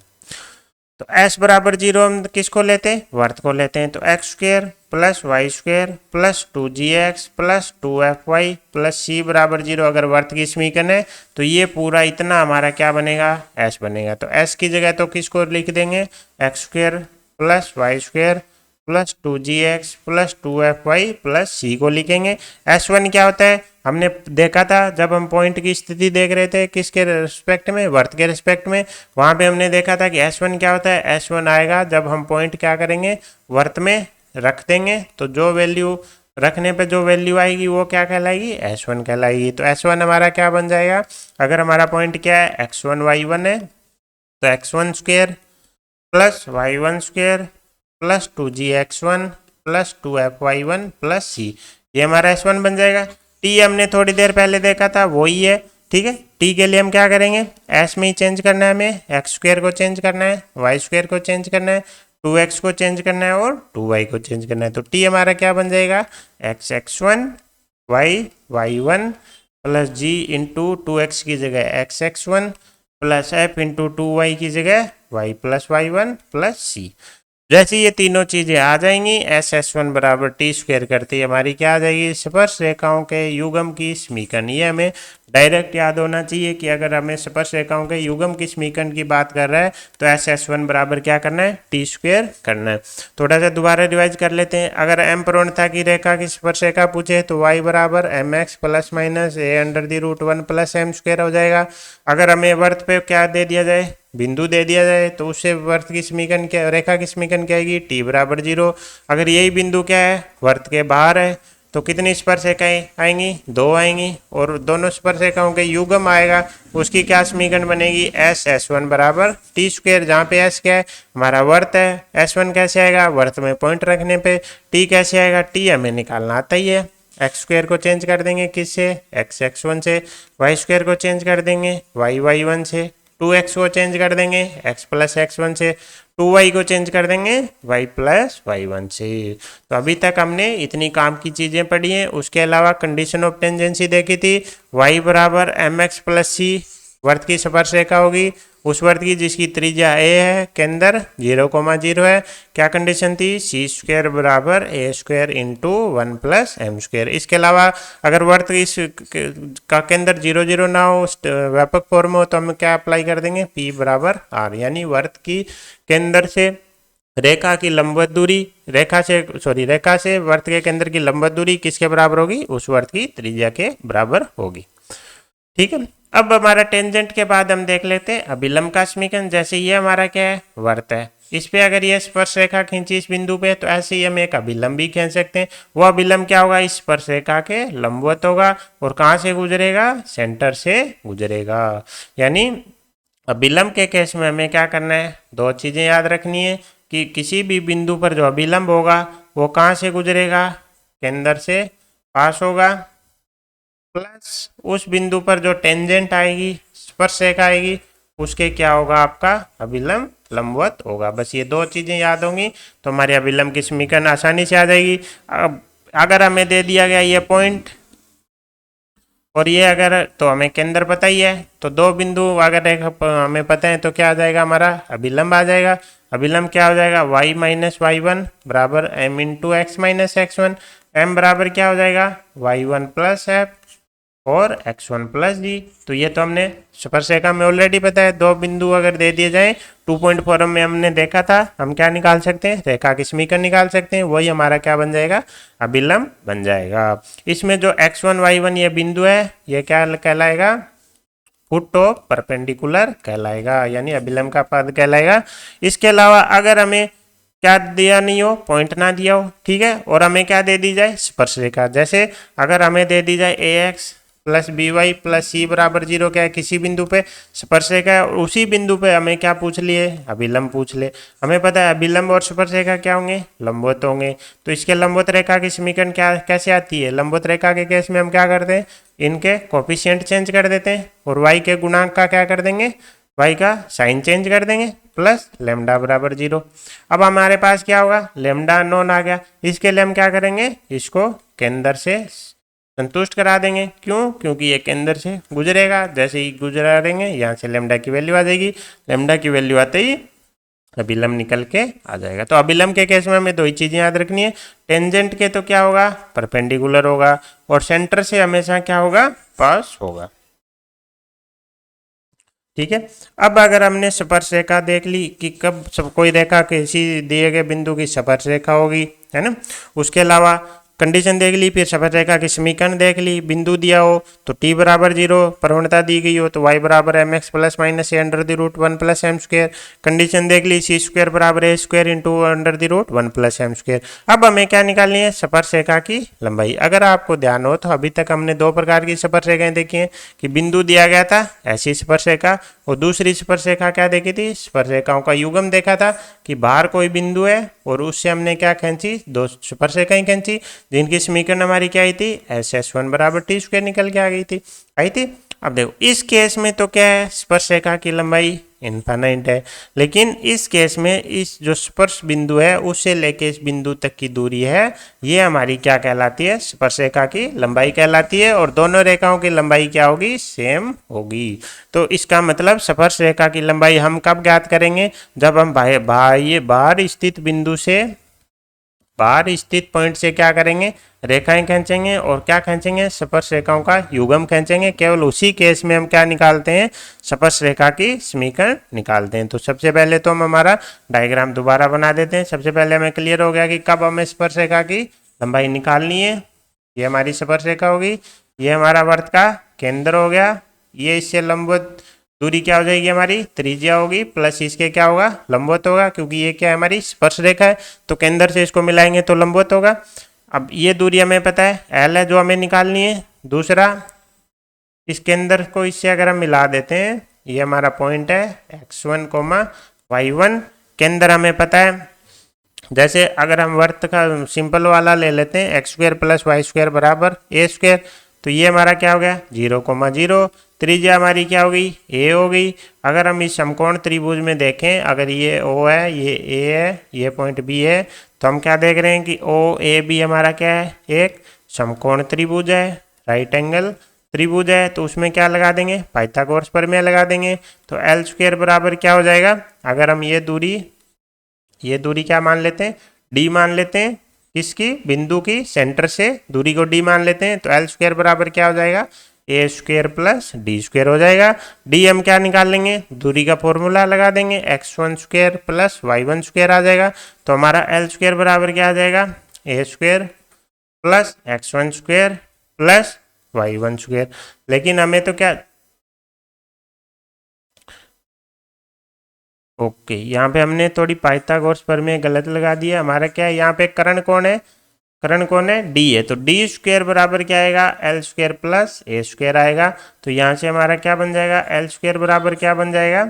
Speaker 1: तो s बराबर 0 हम किसको लेते हैं, वर्त को लेते हैं। तो x square plus Y square plus 2gx plus 2fy plus c बराबर 0 अगर वर्त की समीकरण है तो ये पूरा इतना हमारा क्या बनेगा, s बनेगा। तो s की जगह तो किसको लिख देंगे, x square plus Y square plus 2gx plus 2fy plus c को लिखेंगे। S1 क्या होता है, हमने देखा था जब हम पॉइंट की स्थिति देख रहे थे किसके रिस्पेक्ट में, वर्त के रिस्पेक्ट में, वहां पे हमने देखा था कि S1 क्या होता है, S1 आएगा जब हम पॉइंट क्या करेंगे, वर्त में रख देंगे। तो जो वैल्यू रखने पे जो वैल्यू आएगी वो क्या कहलाएगी, S1 कहलाएगी। तो S1 हमारा क्या बन जाएगा, अगर हमारा पॉइंट क्या है x1 y1 है तो x1 square plus y1 square plus 2gx1 plus 2fy1 plus c, ये हमारा S1 बन जाएगा। t हमने थोड़ी देर पहले देखा था वही है। ठीक है, t के लिए हम क्या करेंगे, s में ही चेंज करना है, हमें एक्स स्क्वायर को चेंज करना है, वाई स्क्वायर को चेंज करना है, 2x को चेंज करना है और 2y को चेंज करना है। तो t हमारा क्या बन जाएगा, x1 y1 plus g into 2x की जगह x1 plus f into 2y की जगह y plus y1 plus c। जैसे ये तीनों चीजें आ जाएंगी, S(S1) बराबर टी स्क्वायर करती हमारी क्या आ जाएगी, स्पर्श रेखाओं के युग्म की समीकरण। ये हमें डायरेक्ट याद होना चाहिए कि अगर हमें स्पर्श रेखाओं के युग्म की समीकरण की बात कर रहा है तो S(S1) बराबर क्या करना है, टी स्क्वायर करना है। थोड़ा सा दोबारा रिवाइज कर लेते हैं। अगर एम प्रवणता की रेखा की स्पर्श रेखा पूछे तो y बराबर mx plus minus a√1 plus m square हो जाएगा। अगर हमें वर्त पे क्या दे दिया जाए, बिंदु दे दिया जाए, तो उससे वर्त की समीकरण क्या, रेखा की समीकरण क्या आएगी, t बराबर 0। अगर यही बिंदु क्या है, वर्त के बाहर है, तो कितनी स्पर्श रेखाएं आएंगी, 2 आएंगी, और दोनों स्पर्श रेखाओं के युग्म आएगा, उसकी क्या समीकरण बनेगी, S(S1) बराबर टी स्क्वायर। जहाँ पे S क्या है, हमारा वर्त है, S1 कैसे आएगा, वर्त में पॉइंट रखने पे, T कैसे आएगा, T हमें निकालना आता ही है। एक्स स्क्वायर को चेंज कर देंगे किससे, x(x1) से, वाई स्क्वायर को चेंज कर देंगे y(y1) से, 2x को चेंज कर देंगे x प्लस x1 से, 2y को चेंज कर देंगे y प्लस y1 से। तो अभी तक हमने इतनी काम की चीजें पढ़ी हैं। उसके अलावा कंडीशन ऑफ टेंजेंसी देखी थी, y बराबर mx प्लस c वर्त की स्पर्श रेखा होगी, उस वर्त की जिसकी त्रिज्या a है, केंद्र 0,0 है। क्या कंडीशन थी, सी स्क्वायर बराबर a square into 1 plus m square. इसके अलावा अगर वर्त इस का केंद्र 0,0 ना हो, व्यापक फॉर्म हो, तो हम क्या अप्लाई कर देंगे, p बराबर r, यानी वर्त की केंद्र से रेखा की लंबवत दूरी, रेखा से वर्त के केंद्र की लंबवत दूरी किसके बराबर होगी, उस वर्त की त्रिज्या के बराबर होगी। ठीक है। अब हमारा टेंजेंट के बाद हम देख लेते हैं अभिलंब का समीकरण। जैसे ये हमारा क्या है, वर्त है, इस पे अगर ये स्पर्श रेखा खींची इस बिंदु पे, तो ऐसे ही हम एक अभिलंब भी खींच सकते हैं। वो अभिलंब क्या होगा, इस स्पर्श रेखा के लंबवत होगा, और कहाँ से गुजरेगा, सेंटर से गुजरेगा। यानी अभिलंब के केस में हमें क्या करना है, 2 चीजें याद रखनी है कि किसी भी बिंदु पर जो अभिलंब होगा वो कहाँ से गुजरेगा, केंद्र से पास होगा, प्लस उस बिंदु पर जो टेंजेंट आएगी, स्पर्श रेखा आएगी, उसके क्या होगा, आपका अभिलंब लंबवत होगा। बस ये 2 चीजें याद होंगी तो हमारी अभिलंब की समीकरण आसानी से आ जाएगी। अब अगर हमें दे दिया गया ये पॉइंट और ये अगर, तो हमें केंद्र पता ही है, तो 2 बिंदु अगर हमें पता है तो क्या आ जाएगा, हमारा अभिलंब आ जाएगा। अभिलंब क्या हो जाएगा, y माइनस y1 बराबर m into x minus x1, m बराबर क्या हो जाएगा, y1 प्लस f और x1 प्लस जी। तो ये तो हमने स्पर्श रेखा में ऑलरेडी पता है, 2 बिंदु अगर दे दिए जाए, 2 पॉइंट फॉर्म में हमने देखा था, हम क्या निकाल सकते हैं, रेखा की समीकरण निकाल सकते हैं। वही हमारा क्या बन जाएगा, अभिलंब बन जाएगा। इसमें जो x1 y1 ये बिंदु है, ये क्या कहलाएगा, फुट ऑफ परपेंडिकुलर कहलाएगा, यानी अभिलंब का पद कहलाएगा। इसके अलावा अगर हमें क्या दिया नहीं हो, पॉइंट ना दिया हो, ठीक है, और हमें क्या दे दी जाए, स्पर्श रेखा। जैसे अगर हमें दे दी जाए ax plus by plus c बराबर 0, क्या है, किसी बिंदु पे स्पर्श रेखा है, और उसी बिंदु पे हमें क्या पूछ लिए, अभिलंब पूछ ले। हमें पता है अभिलंब और स्पर्श रेखा क्या होंगे, लंबवत होंगे। तो इसके लंबवत रेखा की समीकरण क्या कैसे आती है, लंबवत रेखा के केस में हम क्या करते हैं, इनके कोफिशिएंट चेंज कर देते हैं, और y के गुणांक का क्या कर देंगे, y का साइन चेंज कर देंगे, प्लस लेमडा बराबर 0। अब हमारे पास क्या होगा, लेमडा नॉन आ गया। इसके लिए हम क्या करेंगे, इसको केंद्र से संतुष्ट करा देंगे। क्यों, क्योंकि ये केंद्र से गुजरेगा, जैसे ही गुजरा देंगे यहाँ से लेमडा की वैल्यू आ जाएगी, लेमडा की वैल्यू आते ही अभिलंब निकल के आ जाएगा। तो अभिलंब के केस में हमें 2 ही चीजें याद रखनी है, टेंजेंट के तो क्या होगा, परपेंडिकुलर होगा, और सेंटर से हमेशा क्या होगा, पास होगा। ठीक है। अब अगर हमने स्पर्श रेखा देख ली कि कब कोई रेखा किसी दिए गए बिंदु की स्पर्श रेखा होगी, है ना, उसके अलावा कंडीशन देख ली, फिर स्पर्श रेखा की समीकरण देख ली, बिंदु दिया हो तो t बराबर 0, प्रवणता दी गई हो तो y बराबर mx plus minus a√1 plus m square, condition देख ली, c स्क्वायर बराबर a square into √1 plus m square. अब हमें क्या निकालनी है, स्पर्श रेखा की लंबाई। अगर आपको ध्यान हो तो अभी तक हमने 2 प्रकार की स्पर्श रेखाएं देखी हैं, कि बिंदु दिया गया था ऐसी स्पर्श रेखा, और दूसरी स्पर्श रेखा क्या देखी थी, स्पर्श रेखाओं का युग्म देखा था, कि बाहर कोई बिंदु है और उससे हमने क्या खींची, 2 स्पर्श रेखाएं खींची, जिनकी समीकरण हमारी क्या आई थी, S(S1) बराबर टी स्क्वायर निकल के आ गई थी, आई थी। अब देखो इस केस में तो क्या है, स्पर्श रेखा की लंबाई इन्फानाइट है। लेकिन इस केस में इस जो स्पर्श बिंदु है उससे लेके इस बिंदु तक की दूरी है, ये हमारी क्या कहलाती है, स्पर्श रेखा की लंबाई कहलाती है। और दोनों रेखाओं की लंबाई क्या होगी, सेम होगी। तो इसका मतलब स्पर्श रेखा की लंबाई हम कब ज्ञात करेंगे, जब हम बाहर स्थित बिंदु से, बाहर स्थित पॉइंट से क्या करेंगे, रेखाएं खींचेंगे। और क्या खींचेंगे, स्पर्श रेखाओं का युग्म खींचेंगे। केवल उसी केस में हम क्या निकालते हैं, स्पर्श रेखा की समीकरण निकालते हैं। तो सबसे पहले तो हम हमारा डायग्राम दोबारा बना देते हैं। सबसे पहले हमें क्लियर हो गया कि कब हमें स्पर्श रेखा की लंबाई निकालनी है। ये हमारी स्पर्श रेखा होगी, ये हमारा वृत्त का केंद्र हो गया, ये इससे लंबवत दूरी क्या हो जाएगी, हमारी त्रिज्या होगी, प्लस इसके क्या होगा, लंबवत होगा, क्योंकि ये क्या है, हमारी स्पर्श रेखा है। तो केंद्र से इसको मिलाएंगे तो लंबवत होगा। अब ये दूरी हमें पता है, एल है जो हमें निकालनी है। दूसरा, इस केंद्र को इससे अगर हम मिला देते हैं, ये हमारा पॉइंट है x1, y1। केंद्र हमें पता है, जैसे अगर हम वृत्त का सिंपल वाला ले लेते हैं, x square plus Y square बराबर ए स्क्वायर। तो ये हमारा क्या हो गया, 0,0। त्रिज्या हमारी क्या हो गई, ए हो गई। अगर हम इस समकोण त्रिभुज में देखें, अगर ये ओ है, ये ए है, ये पॉइंट बी है, तो हम क्या देख रहे हैं कि ओ ए बी हमारा क्या है, एक समकोण त्रिभुज है, राइट एंगल त्रिभुज है। तो उसमें क्या लगा देंगे, पाइथागोरस प्रमेय लगा देंगे। तो एल स्क्वायर बराबर क्या हो जाएगा, अगर हम ये दूरी क्या मान लेते हैं, डी मान लेते हैं, किसकी, बिंदु की, सेंटर से दूरी को डी मान लेते हैं। तो एल स्क्वायर बराबर क्या हो जाएगा, A square plus D square हो जाएगा। डी हम क्या निकाल लेंगे, दूरी का फॉर्मूला लगा देंगे, x1 square plus y1 square आ जाएगा। तो हमारा एल स्क्वायर बराबर क्या आ जाएगा, A square plus x1 square plus y1 square. लेकिन हमें तो क्या, ओके, यहाँ पे हमने थोड़ी पाइथागोरस प्रमेय गलत लगा दिया। हमारा क्या है, यहाँ पे कर्ण कोण है, कर्ण कोण है डी है। तो डी स्क्वायर बराबर क्या आएगा, एल स्क्वायर प्लस ए स्क्वायर आएगा। तो यहाँ से हमारा क्या बन जाएगा, एल स्क्वायर बराबर क्या बन जाएगा,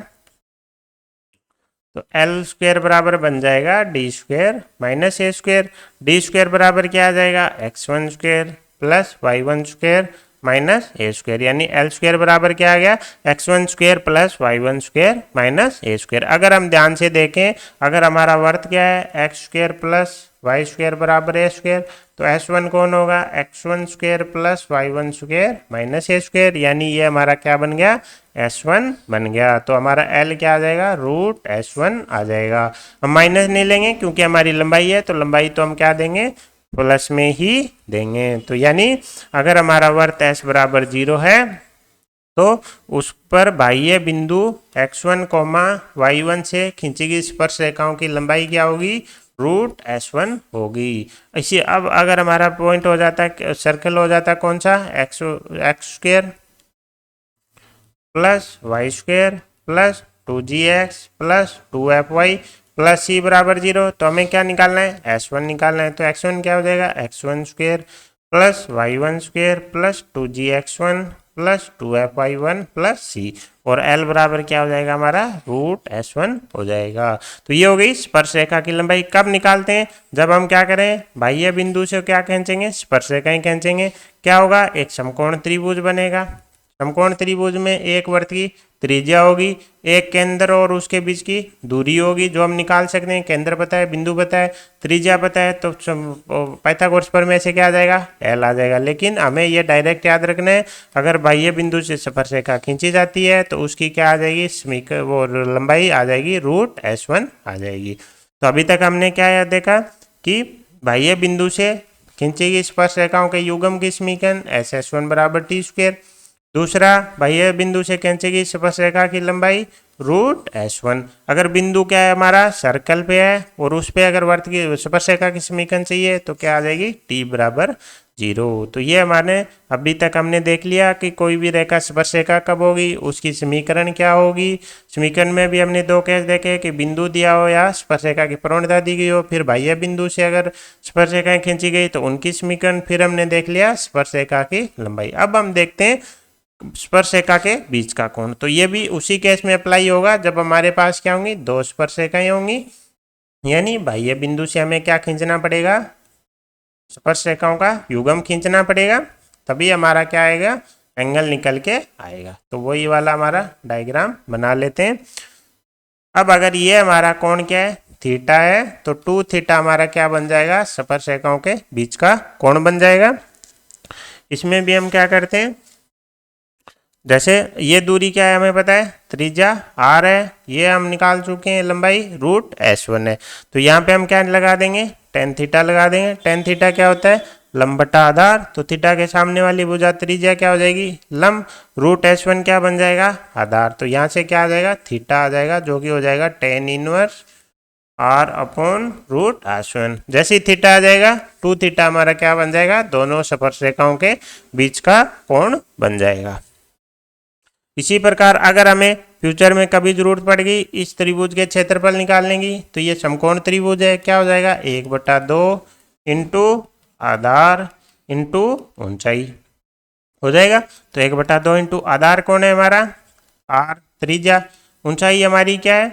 Speaker 1: तो एल स्क्वायर बराबर बन जाएगा D square minus A square. D square बराबर क्या आ जाएगा, x1 square plus y1 square minus A square. यानी एल स्क्वायर बराबर क्या आ गया, x1 square plus y1 square minus A square. अगर हम ध्यान से देखें, अगर हमारा वर्त क्या है, x square plus Y square बराबर ए स्क्वायर, तो S1 कौन होगा, x1 square plus y1 square minus A square. यानी ये हमारा क्या बन गया, S1 बन गया। तो हमारा L क्या आ जाएगा, रूट S1 आ जाएगा। हम माइनस नहीं लेंगे क्योंकि हमारी लंबाई है, तो लंबाई तो हम क्या देंगे, प्लस में ही देंगे। तो यानी अगर हमारा वर्त S बराबर 0 है, तो उस पर बाह्य बिंदु x1, y1 से खींची गई स्पर्श रेखाओं की लंबाई क्या होगी, रूट S1 होगी। इसी अब अगर हमारा पॉइंट हो जाता है, सर्कल हो जाता है कौन सा, X square plus Y square plus 2gx plus 2fy plus C बराबर 0। तो हमें क्या निकालना है, S1 निकालना है। तो x1 क्या हो जाएगा, x1 square plus y1 square plus 2gx1 plus 2fy1 plus C. और L बराबर क्या हो जाएगा हमारा, रूट S1 हो जाएगा। तो ये हो गई स्पर्श रेखा की लंबाई। कब निकालते हैं, जब हम क्या करें, बाह्य बिंदु से क्या खींचेंगे, स्पर्श रेखाएं खींचेंगे। क्या होगा, एक समकोण त्रिभुज बनेगा। समकोण त्रिभुज में एक वृत्त की त्रिज्या होगी, एक केंद्र और उसके बीच की दूरी होगी जो हम निकाल सकते हैं। केंद्र पता है, बिंदु पता है, त्रिज्या पता है, तो पाइथागोरस प्रमेय से क्या आ जाएगा, एल आ जाएगा। लेकिन हमें ये डायरेक्ट याद रखना है, अगर बाह्य बिंदु से स्पर्श रेखा खींची जाती है तो उसकी क्या आ जाएगी, वो लंबाई आ जाएगी, रूट S1 आ जाएगी। तो अभी तक हमने क्या देखा कि बाह्य बिंदु से खींची गई स्पर्श रेखाओं के युग्म की समीकरण SS1 बराबर टी स्क्वायर। दूसरा, बाह्य बिंदु से खींची गई स्पर्श रेखा की लंबाई रूट S1। अगर बिंदु क्या है हमारा, सर्कल पे है और उस पे अगर वर्त की स्पर्श रेखा की समीकरण चाहिए तो क्या आ जाएगी, t बराबर 0। तो ये हमारे अभी तक हमने देख लिया कि कोई भी रेखा स्पर्श रेखा कब होगी, उसकी समीकरण क्या होगी। समीकरण में भी हमने दो केस देखे कि बिंदु दिया हो या स्पर्श रेखा की प्रवणता दी गई हो, फिर बाह्य बिंदु से अगर स्पर्श रेखाएं खींची गई तो उनकी समीकरण, फिर हमने देख लिया स्पर्श रेखा की लंबाई। अब हम देखते हैं स्पर्श रेखा के बीच का कोण। तो ये भी उसी केस में अप्लाई होगा जब हमारे पास क्या होंगी, दो स्पर्श रेखाएं होंगी। यानी बाह्य बिंदु से हमें क्या खींचना पड़ेगा, स्पर्श रेखाओं का युग्म खींचना पड़ेगा, तभी हमारा क्या आएगा, एंगल निकल के आएगा। तो वही वाला हमारा डायग्राम बना लेते हैं। अब अगर ये हमारा कोण क्या है, थीटा है, तो 2 थीटा हमारा क्या बन जाएगा, स्पर्शरेखाओं के बीच का कोण बन जाएगा। इसमें भी हम क्या करते हैं, जैसे ये दूरी क्या है हमें पता है, त्रिज्या r है, ये हम निकाल चुके हैं, लंबाई रूट s1 है। तो यहाँ पे हम क्या लगा देंगे, टेन थीटा लगा देंगे। टेन थीटा क्या होता है, लंब बटा आधार, तो थीटा के सामने वाली भुजा त्रिज्या क्या हो जाएगी, लंब, रूट s1 क्या बन जाएगा, आधार। तो यहाँ से क्या आ जाएगा, थीटा आ जाएगा, जो कि हो जाएगा tan inverse r upon root s1। जैसे ही थीटा आ जाएगा, 2 थीटा हमारा क्या बन जाएगा, दोनों स्पर्शरेखाओं के बीच का कोण बन जाएगा। इसी प्रकार अगर हमें फ्यूचर में कभी जरूरत पड़ गई इस त्रिभुज के क्षेत्रफल निकालने की, तो ये समकोण त्रिभुज है, क्या हो जाएगा, 1/2 इंटू आधार इंटू ऊंचाई हो जाएगा। तो 1/2 इंटू आधार कौन है हमारा, r त्रिज्या, ऊंचाई हमारी क्या है,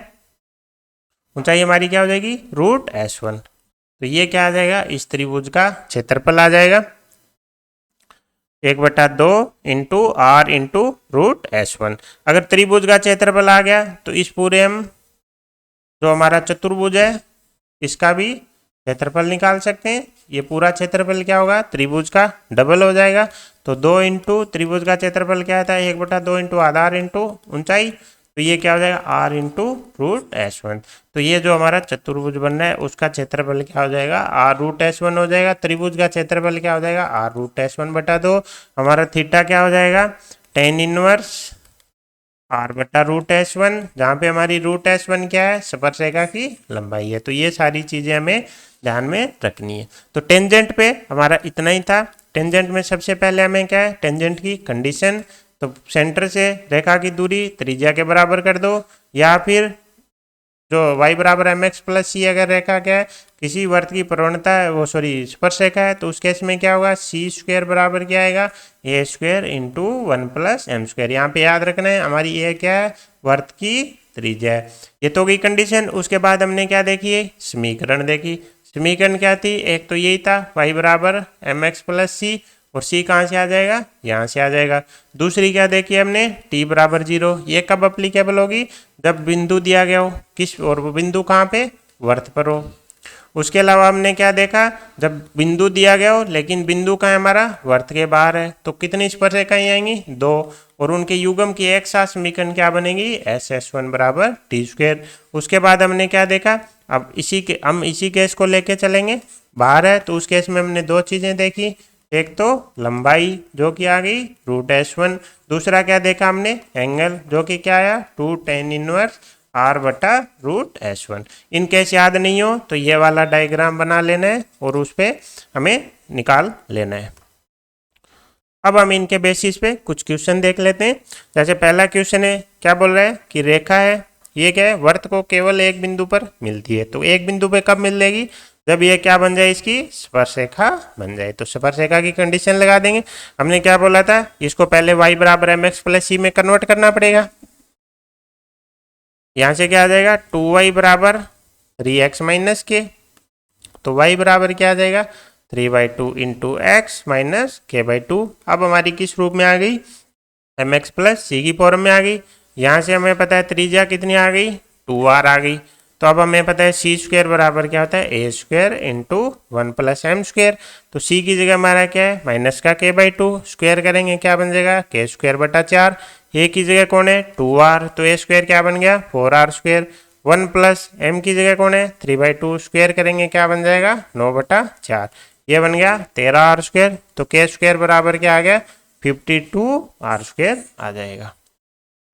Speaker 1: ऊंचाई हमारी क्या हो जाएगी, रूट s1। तो ये क्या आ जाएगा, इस त्रिभुज का क्षेत्रफल आ जाएगा 1/2 into are into root s1। अगर त्रिभुज का क्षेत्रफल आ गया तो इस पूरे हम जो हमारा चतुर्भुज है इसका भी क्षेत्रफल निकाल सकते हैं। ये पूरा क्षेत्रफल क्या होगा, त्रिभुज का डबल हो जाएगा। तो 2 इंटू त्रिभुज का क्षेत्रफल क्या आता है, 1/2 इंटू आधार इंटू ऊंचाई, तो ये क्या हो जाएगा, आर इंटू रूट s1। तो ये जो हमारा चतुर्भुज बन रहा है उसका क्षेत्रफल क्या हो जाएगा, आर रूट s1 हो जाएगा। त्रिभुज का क्षेत्रफल क्या हो जाएगा, आर रूट s1/2। हमारा थीटा क्या हो जाएगा, टेन इनवर्स आर बटा रूट s1, जहाँ पे हमारी रूट s1 क्या है, स्पर्शरेखा की लंबाई है। तो ये सारी चीजें हमें ध्यान में रखनी है। तो टेंजेंट पे हमारा इतना ही था। टेंजेंट में सबसे पहले हमें क्या है, टेंजेंट की कंडीशन, तो सेंटर से रेखा की दूरी त्रिज्या के बराबर कर दो, या फिर जो y बराबर एम एक्स प्लस सी अगर रेखा क्या है, किसी वर्त की प्रवणता है, वो सॉरी स्पर्शरेखा है, तो उस केस में क्या होगा, सी स्क्वायर बराबर क्या आएगा, A square into 1 plus M square. यहाँ पे याद रखना है हमारी ए क्या है, वर्त की त्रिज्या है। ये तो गई कंडीशन। उसके बाद हमने क्या देखी है, समीकरण देखी। समीकरण क्या थी, एक तो यही था y बराबर एम एक्स प्लस सी, और c कहाँ से आ जाएगा, यहाँ से आ जाएगा। दूसरी क्या देखी हमने, t बराबर 0। ये कब अप्लीकेबल होगी, जब बिंदु दिया गया हो, किस, और वो बिंदु कहाँ पे, वर्त पर हो। उसके अलावा हमने क्या देखा, जब बिंदु दिया गया हो लेकिन बिंदु का है हमारा, वर्त के बाहर है, तो कितनी स्पर्शरेखाएं आएंगी, 2, और उनके युग्म की एक साथ समीकरण क्या बनेगी, SS1 बराबर टी स्क्वायर। उसके बाद हमने क्या देखा, अब हम इसी केस को लेके चलेंगे। बाहर है तो उस केस में हमने दो चीजें देखी, एक तो लंबाई जो कि आ गई रूट s1, दूसरा क्या देखा हमने, एंगल जो कि क्या आया 2 tan इनवर्स r बटा रूट s1। इन केस याद नहीं हो तो ये वाला डायग्राम बना लेना है और उस पर हमें निकाल लेना है। अब हम इनके बेसिस पे कुछ क्वेश्चन देख लेते हैं। जैसे पहला क्वेश्चन है, क्या बोल रहा है कि रेखा है, ये क्या है, वर्त को केवल एक बिंदु पर मिलती है। तो एक बिंदु पे कब मिलेगी, जब ये क्या बन जाए, इसकी स्पर्शरेखा बन जाए। तो स्पर्शरेखा की कंडीशन लगा देंगे। हमने क्या बोला था, इसको पहले y बराबर एम एक्स प्लस सी में कन्वर्ट करना पड़ेगा। यहाँ से क्या आ जाएगा, 2y बराबर 3x माइनस के, तो y बराबर क्या आ जाएगा, 3/2 इंटू एक्स माइनस k/2। अब हमारी किस रूप में आ गई, एम एक्स प्लस सी की फॉर्म में आ गई। यहाँ से हमें पता है त्रिज्या कितनी आ गई, 2r आ गई। तो अब हमें पता है सी स्क्वायर बराबर क्या होता है, A square into 1 plus M square. तो सी की जगह हमारा क्या है, माइनस का k/2, स्क्वायर करेंगे क्या बन जाएगा, k स्क्वायर बटा 4। ए की जगह कौन है, 2r, तो ए स्क्वायर क्या बन गया, 4r स्क्वायर। 1 प्लस एम की जगह कौन है, 3/2, स्क्वायर करेंगे क्या बन जाएगा, 9/4। ये बन गया 13r स्क्वायर। तो k स्क्वायर बराबर क्या आ गया, 52r स्क्वायर आ जाएगा।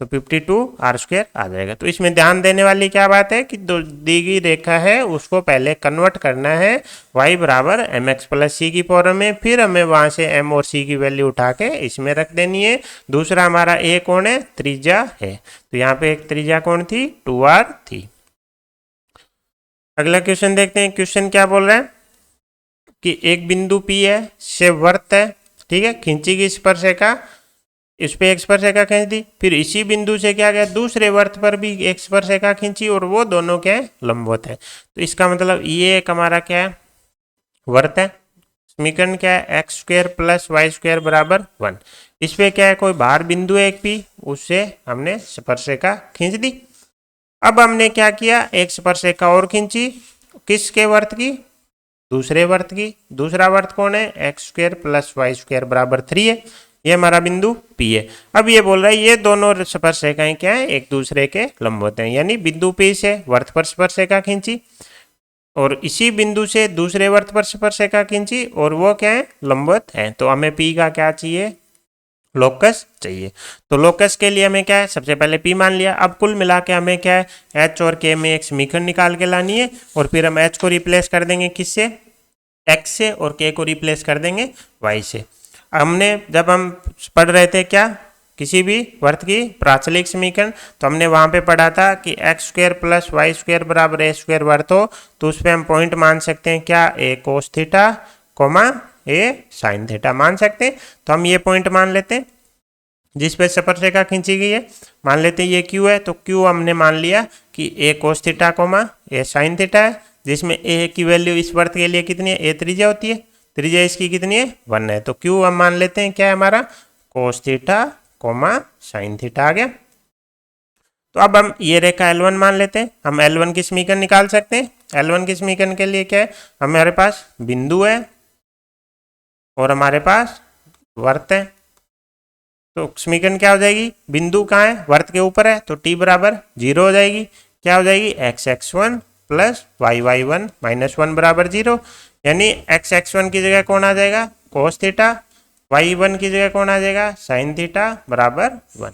Speaker 1: तो 52r स्क्वायर आ जाएगा। तो इसमें ध्यान देने वाली क्या बात है कि दी गई रेखा है उसको पहले कन्वर्ट करना है y बराबर एम एक्स प्लस सी की फॉर्म में, फिर हमें वहां से m और c की वैल्यू उठा के इसमें रख देनी है। दूसरा हमारा a कौन है, त्रिज्या है, तो यहाँ पे एक त्रिज्या कौन थी, 2r थी। अगला क्वेश्चन देखते हैं। क्वेश्चन क्या बोल रहा है कि एक बिंदु P है, से वर्त है, ठीक है, खींची गई स्पर्शरेखा, इस पे एक स्पर्शरेखा खींच दी, फिर इसी बिंदु से क्या गया, दूसरे वर्त पर भी एक स्पर्शरेखा खींची, और वो दोनों क्या है, लंबवत है। तो इसका मतलब ये एक हमारा क्या है, वर्त है। समीकरण क्या है, x square plus Y square बराबर 1। इस पे क्या है, कोई बाहर बिंदु है एक पी, उससे हमने स्पर्शरेखा खींच दी। अब हमने क्या किया, एक स्पर्शिका और खींची, किसके वर्त की, दूसरे वर्त की। दूसरा वर्त कौन है, x square plus Y square बराबर 3 है, ये हमारा बिंदु P है। अब ये बोल रहा है ये दोनों स्पर्शिकाएं क्या है, एक दूसरे के लंबवत हैं, यानी बिंदु P से वर्त पर स्पर्शिका खींची और इसी बिंदु से दूसरे वर्त पर स्पर्शिका खींची और वो क्या है, लंबवत है। तो हमें P का क्या चाहिए, लोकस चाहिए। तो लोकस के लिए हमें क्या है, सबसे पहले P मान लिया। अब कुल मिला के हमें क्या है, H और K में एक समीकरण निकाल के लानी है और फिर हम H को रिप्लेस कर देंगे किससे, X से, और K को रिप्लेस कर देंगे Y से। हमने जब हम पढ़ रहे थे क्या, किसी भी वर्त की प्राचलिक समीकरण, तो हमने वहां पे पढ़ा था कि x square plus Y square बराबर ए स्क्वायर वर्त हो तो उस पर हम पॉइंट मान सकते हैं क्या, ए कोस थीटा कोमा ए साइन थीटा मान सकते हैं। तो हम ये पॉइंट मान लेते हैं जिस पे स्पर्शिका खींची गई है, मान लेते हैं ये क्यू है। तो क्यू हमने मान लिया कि ए कोस थीटा कोमा ए साइन थीटा है, जिसमें ए की वैल्यू इस वर्त के लिए कितनी है, ए त्रिज्या होती है, त्रिज्या इसकी कितनी है, 1 है। तो क्यू हम मान लेते हैं क्या है हमारा, cos theta comma sine theta आ गया। तो अब हम ये रेखा L1 मान लेते हैं, हम L1 की समीकरण निकाल सकते हैं। L1 की समीकरण के लिए क्या है, हमारे पास बिंदु है और हमारे पास वर्त है। तो समीकरण क्या हो जाएगी, बिंदु कहाँ है, वर्त के ऊपर है, तो t बराबर 0 हो जाएगी। क्या हो जाएगी, x(x1) प्लस y(y1) माइनस 1 बराबर 0, यानी x(x1) की जगह कौन आ जाएगा, कोस थीटा, y1 की जगह कौन आ जाएगा, साइन थीटा बराबर 1।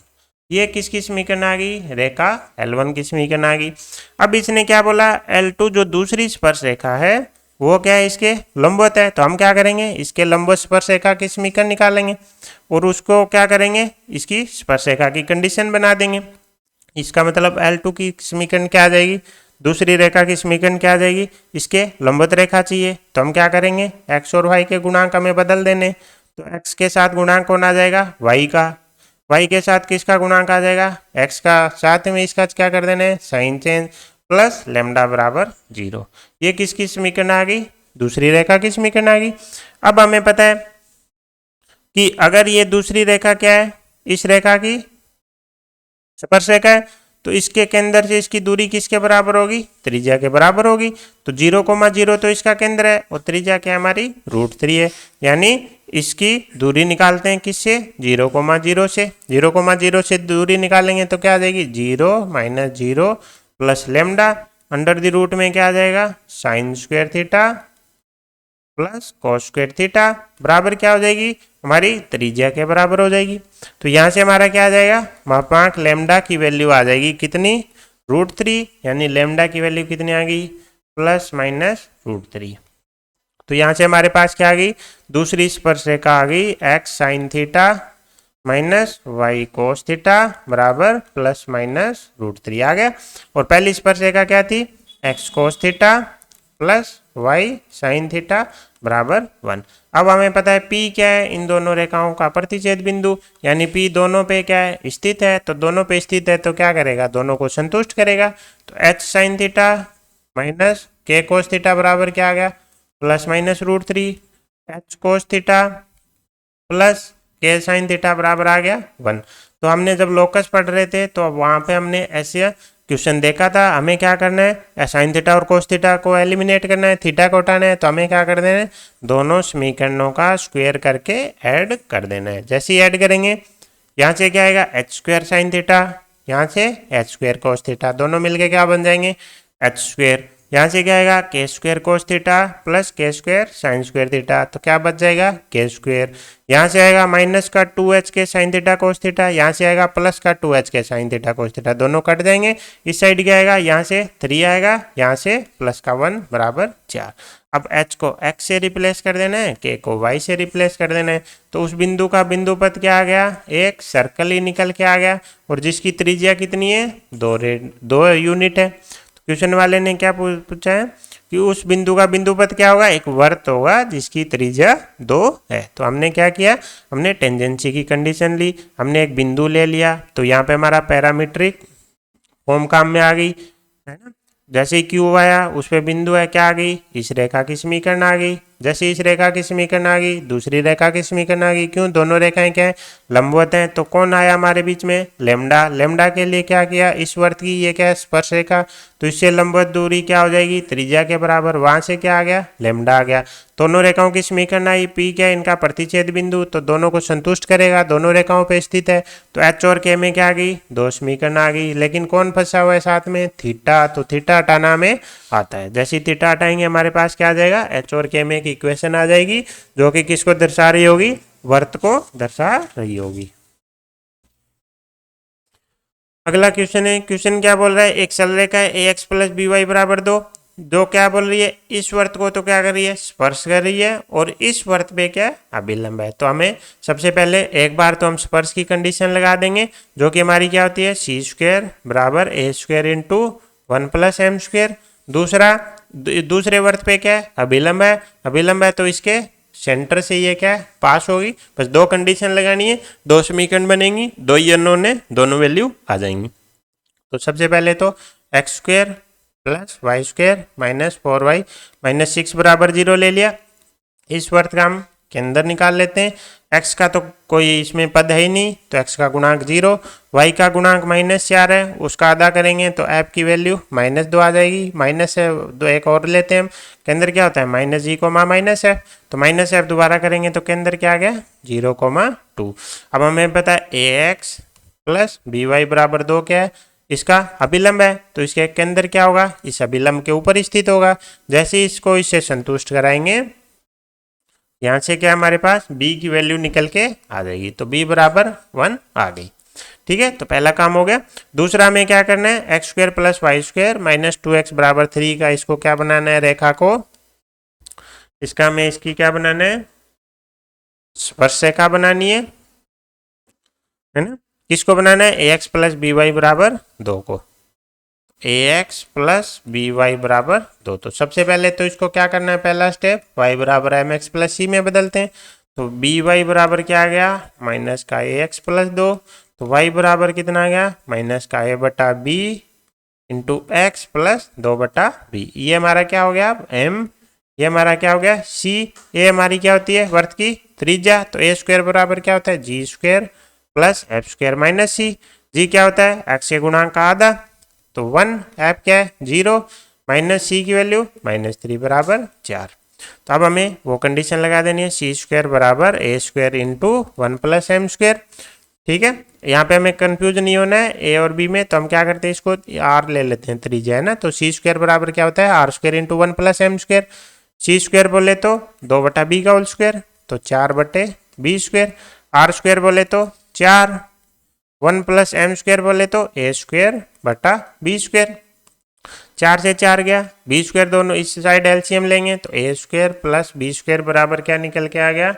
Speaker 1: ये किसकी समीकरण आ गई, रेखा L1 की समीकरण आ गई। अब इसने क्या बोला, L2 जो दूसरी स्पर्श रेखा है वो क्या है, इसके लंबवत है। तो हम क्या करेंगे, इसके लंबवत स्पर्शरेखा की समीकरण निकालेंगे और उसको क्या करेंगे, इसकी स्पर्शरेखा की कंडीशन बना देंगे। इसका मतलब L2 की समीकरण क्या आ जाएगी, दूसरी रेखा की समीकरण क्या आ जाएगी, इसके लंबवत रेखा चाहिए। तो हम क्या करेंगे, x और y के गुणांक हमें बदल देने। तो x के साथ गुणांक कौन आ जाएगा, y का, y के साथ किसका गुणांक आ जाएगा, x का, साथ में इसका क्या कर देना है, साइन चेंज प्लस लैम्डा बराबर 0। ये किसकी समीकरण आ गई, दूसरी रेखा की समीकरण आ गई। अब हमें पता है कि अगर ये दूसरी रेखा क्या है, इस रेखा की स्पर्शरेखा है, तो इसके केंद्र से इसकी दूरी किसके बराबर होगी, त्रिज्या के बराबर होगी। तो 0,0 तो इसका केंद्र है और त्रिज्या क्या हमारी √3 है, यानी इसकी दूरी निकालते हैं किससे, 0,0 से। 0,0 से दूरी निकालेंगे तो क्या आ जाएगी, 0 - 0 plus lambda under the root में क्या आ जाएगा, sine square theta plus cos square theta बराबर क्या हो जाएगी, हमारी त्रिज्या के बराबर हो जाएगी। तो यहाँ से हमारा क्या आ जाएगा, मापांक लेमडा की वैल्यू आ जाएगी कितनी, √3, यानी लेमडा की वैल्यू कितनी आ गई, प्लस माइनस √3। तो यहाँ से हमारे पास क्या आ गई, दूसरी स्पर्शरेखा आ गई x sine theta minus y cos theta बराबर प्लस माइनस √3 आ गया। और पहली स्पर्शरेखा क्या थी, x cos theta plus y sine theta बराबर 1। अब हमें पता है P क्या है, इन दोनों रेखाओं का प्रतिच्छेद बिंदु, यानी P दोनों पे क्या है, स्थित है। तो दोनों पे स्थित है तो क्या करेगा, दोनों को संतुष्ट करेगा। तो H sign theta minus K कोस थीटा बराबर क्या आ गया, प्लस माइनस √3, H कोस theta plus K sign theta बराबर आ गया 1। तो हमने जब लोकस पढ़ रहे थे तो वहां पे हमने ऐसे क्वेश्चन देखा था, हमें क्या करना है, साइन थीटा और कोस थीटा को एलिमिनेट करना है, थीटा को हटाना है। तो हमें क्या कर देना है, दोनों समीकरणों का स्क्वायर करके ऐड कर देना है। जैसे ही ऐड करेंगे यहाँ से क्या आएगा, एच स्क्वायर साइन थीटा, यहाँ से एच स्क्वायर कोस थीटा, दोनों मिलके क्या बन जाएंगे, एच स्क्वायर। यहाँ से क्या आएगा, के स्क्वायर कोस थीटा प्लस के स्क्वायर साइन स्क्वायर थीटा, तो क्या बच जाएगा, के स्क्वायर। यहाँ से आएगा माइनस का 2h के साइन थीटा कोस थीटा, यहाँ से आएगा प्लस का 2h के साइन थीटा कोस थीटा, दोनों कट जाएंगे। इस साइड क्या आएगा, यहाँ से 3 आएगा, यहाँ से प्लस का 1 बराबर 4। अब h को x से रिप्लेस कर देना है, k को y से रिप्लेस कर देना है। तो उस बिंदु का बिंदु पथ क्या आ गया, एक सर्कल ही निकल के आ गया और जिसकी त्रिज्या कितनी है, 2 यूनिट है। क्वेश्चन वाले ने क्या पूछा है कि उस बिंदु का बिंदु पथ क्या होगा, एक वर्त होगा जिसकी त्रिज्या 2 है। तो हमने क्या किया, हमने टेंजेंसी की कंडीशन ली, हमने एक बिंदु ले लिया। तो यहाँ पे हमारा पैरामीट्रिक फॉर्म काम में आ गई, है ना। जैसे ही क्यू आया उस पे बिंदु है, क्या आ गई, इस रेखा की समीकरण आ गई, जैसे इस रेखा की समीकरण आ गई, दूसरी रेखा की समीकरण आ गई। क्यों? दोनों रेखाएं क्या है? लंबवत हैं। तो कौन आया हमारे बीच में? लेमडा। लेमडा के लिए क्या किया? इस वर्त की ये क्या है? स्पर्श रेखा। तो इससे लंबवत दूरी क्या हो जाएगी? त्रिज्या के बराबर। वहां से क्या आ गया? लेमडा आ गया। दोनों रेखाओं की समीकरण आई। पी क्या है? इनका प्रतिच्छेद बिंदु, तो दोनों को संतुष्ट करेगा, दोनों रेखाओं पे स्थित है। तो एच और के में क्या आ गई? दो समीकरण आ गई। लेकिन कौन फंसा हुआ है साथ में? थीटा। तो थीटा हटाना में आता है। जैसे ही थीटा हटाएंगे हमारे पास क्या आ जाएगा? एच और के में की इक्वेशन आ जाएगी, जो कि किसको दर्शा रही होगी? वर्त को दर्शा रही होगी। अगला क्वेश्चन है। क्वेश्चन क्या बोल रहा है? एक सरल रेखा है A X plus B Y बराबर 2। जो क्या बोल रही है? इस वर्त को तो क्या कर रही है? स्पर्श कर रही है, और इस वर्त पे क्या है? अभिलंब है। तो हमें सबसे पहले एक बार तो हम स्पर्श की कंडीशन लगा देंगे, जो कि हमारी क्या होती है? सी स्क्वायर बराबर ए square into 1 plus M square. दूसरे वर्त पे क्या है? अभिलंब है। अभिलंब है तो इसके सेंटर से ये क्या है? पास होगी। बस दो कंडीशन लगानी है, दो समीकरण बनेंगी, दो ही अननोन है, दोनों वैल्यू आ जाएंगी। तो सबसे पहले तो x square plus Y square minus 4y minus 6 बराबर 0 ले लिया। इस वर्त का हम के अंदर निकाल लेते हैं। x का तो कोई इसमें पद है ही नहीं, तो x का गुणांक 0, y का गुणांक -4 है, उसका आधा करेंगे तो f की वैल्यू -2 आ जाएगी। माइनस है दो, एक और लेते हैं हम। के अंदर क्या होता है? Minus G comma minus F, तो माइनस एफ दोबारा करेंगे तो के अंदर क्या आ गया? 0,2। अब हमें पता है A X plus B Y बराबर 2 क्या है? इसका अभिलंब है, तो इसके के अंदर क्या होगा? इस अभिलंब के ऊपर स्थित होगा। जैसे ही इसको इससे संतुष्ट कराएंगे, यहाँ से क्या हमारे पास? b की वैल्यू निकल के आ जाएगी। तो b बराबर 1 आ गई। ठीक है, तो पहला काम हो गया। दूसरा हमें क्या करना है? X square plus Y square minus 2x बराबर 3 का इसको क्या बनाना है? रेखा को। इसका हमें इसकी क्या बनाना है? स्पर्श रेखा बनानी है ना? किसको बनाना है? A X plus B Y बराबर 2 को। ए एक्स प्लस बी वाई बराबर 2। तो सबसे पहले तो इसको क्या करना है? पहला स्टेप y बराबर एम एक्स प्लस सी में बदलते हैं। तो बी वाई बराबर क्या आ गया? माइनस का ए एक्स प्लस 2। तो y बराबर कितना आ गया? माइनस का ए बटा बी इंटू एक्स प्लस 2 बटा बी। ये हमारा क्या हो गया? m। ये हमारा क्या हो गया? c। ये हमारी क्या होती है? वर्त की त्रिज्या। तो ए स्क्वायर बराबर क्या होता है? G square plus F square minus C. G क्या होता है? एक्स के गुणांक का आधा, तो 1, एफ क्या है? 0, माइनस सी की वैल्यू -3 बराबर 4। तो अब हमें वो कंडीशन लगा देनी है, सी स्क्वायर बराबर ए square into 1 plus M square. ठीक है, यहाँ पे हमें कंफ्यूज नहीं होना है ए और बी में, तो हम क्या करते हैं? इसको आर ले लेते हैं, त्रिज्या है ना। तो सी स्क्वायर बराबर क्या होता है? R square into 1 plus M square. सी स्क्वायर बोले तो 2 बटा बी का होल स्क्वायर, तो 4 बटे बी स्क्वायर। आर स्क्वायर बोले तो 4, 1 प्लस एम स्क्वायर बोले तो ए स्क्वायर बटा बी स्क्वायर। 4 से 4 गया, बी स्क्वायर दोनों इस साइड एलसीएम लेंगे, तो ए स्क्वायर प्लस बी स्क्वायर बराबर क्या निकल के आ गया?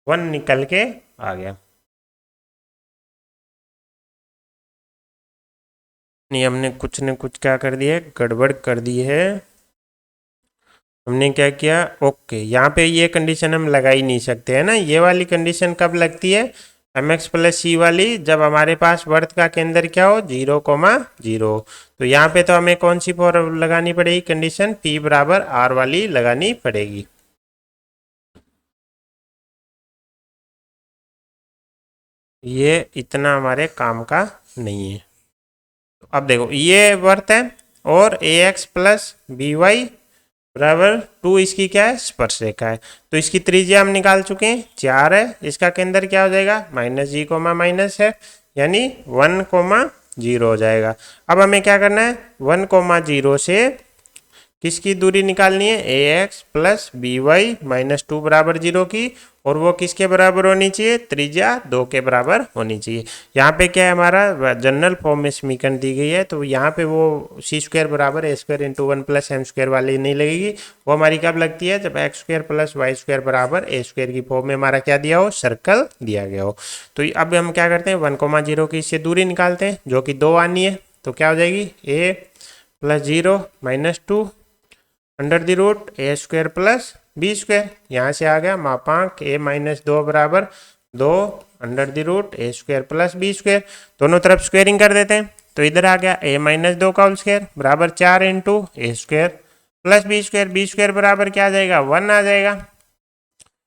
Speaker 1: 1 निकल के आ गया। नहीं, हमने कुछ न कुछ क्या कर दिया है? गड़बड़ कर दी है। हमने क्या किया? ओके, यहाँ पे ये कंडीशन हम लगा ही नहीं सकते है ना। ये वाली कंडीशन कब लगती है? एम एक्स प्लस सी वाली, जब हमारे पास वर्त का केंद्र क्या हो? 0,0। तो यहाँ पे तो हमें कौन सी फॉर लगानी पड़ेगी? कंडीशन पी बराबर आर वाली लगानी पड़ेगी। ये इतना हमारे काम का नहीं है। तो अब देखो, ये वर्त है और ए एक्स प्लस बी वाई बराबर 2 इसकी क्या है? स्पर्श रेखा है। तो इसकी त्रिज्या हम निकाल चुके हैं, 4 है। इसका केंद्र क्या हो जाएगा? माइनस जी कोमा माइनस है, यानी 1,0 हो जाएगा। अब हमें क्या करना है? 1,0 से किसकी दूरी निकालनी है? A X plus B Y minus 2 बराबर 0 की, और वो किसके बराबर होनी चाहिए? त्रिज्या 2 के बराबर होनी चाहिए। यहाँ पे क्या है? हमारा जनरल फॉर्म में समीकरण दी गई है, तो यहाँ पे वो सी स्क्वायर बराबर ए square into 1 plus M square वाली नहीं लगेगी। वो हमारी कब लगती है? जब X square plus Y square बराबर ए स्क्वायर की फॉर्म में हमारा क्या दिया हो? सर्कल दिया गया हो। तो अब हम क्या करते हैं? 1,0 की इससे दूरी निकालते हैं, जो कि 2 आनी है। तो क्या हो जाएगी? A plus 0 minus 2 under the root A square plus B square. यहाँ से आ गया मापांक ए माइनस 2 बराबर 2 under the root A square plus B square. दोनों तरफ स्क्वेयरिंग कर देते हैं, तो इधर आ गया ए माइनस 2 का होल स्क्वायर बराबर 4 into A square plus B square. B square बराबर क्या आ जाएगा? 1 आ जाएगा।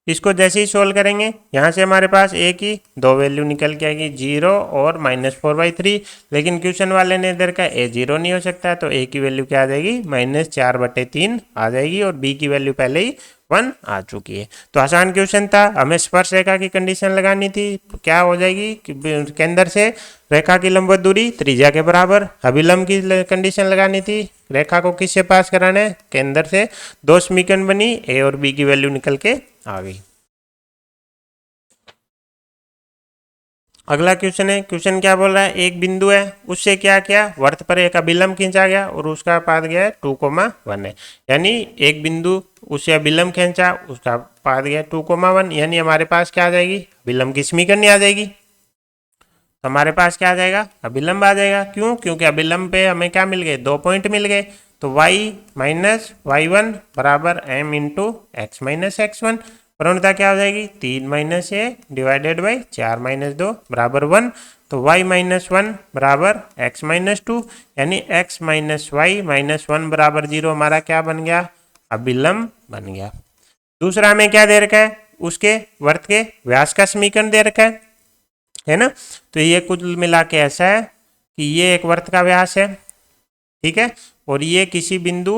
Speaker 1: इसको जैसे ही सोल्व करेंगे यहाँ से हमारे पास ए की दो वैल्यू निकल के आएगी, 0 और -4/3। लेकिन क्वेश्चन वाले ने इधर का ए 0 नहीं हो सकता है, तो ए की वैल्यू क्या आ जाएगी, -4/3 आ जाएगी, और बी की वैल्यू पहले ही 1 आ चुकी है। तो आसान क्वेश्चन था, हमें स्पर्श रेखा की कंडीशन लगानी थी। क्या हो जाएगी कि केंद्र से रेखा की लंबवत दूरी त्रिज्या के बराबर, अभिलंब की कंडीशन लगानी थी, रेखा को किससे पास कराना है, केंद्र से। दो समीकरण बनी, ए और बी की वैल्यू निकल के आ गई। अगला क्वेश्चन है, क्वेश्चन क्या बोल रहा है, एक बिंदु है, उससे क्या किया, वर्त पर एक अभिलंब खींचा गया और उसका पाद गया है 2,1 है। यानी एक बिंदु उससे अभिलंब खींचा, उसका पाद गया 2,1, यानी हमारे पास क्या आ जाएगी, अभिलंब की समीकरण आ जाएगी। तो हमारे पास क्या आ जाएगा, अभिलंब आ जाएगा। क्यों, क्योंकि अभिलंब पे हमें क्या मिल गए, 2 पॉइंट मिल गए। तो y माइनस y1 बराबर m into x minus x1। प्रवणता क्या हो जाएगी, 3 minus A divided by 4 minus 2 बराबर 1। तो y माइनस 1 बराबर x माइनस 2, यानी x माइनस वाई माइनस 1 बराबर 0 हमारा क्या बन गया, अभिलंब बन गया। दूसरा हमें क्या दे रखा है, उसके वर्त के व्यास का समीकरण दे रखा है ना। तो ये कुल मिला के ऐसा है कि ये एक वर्त का व्यास है, ठीक है, और ये किसी बिंदु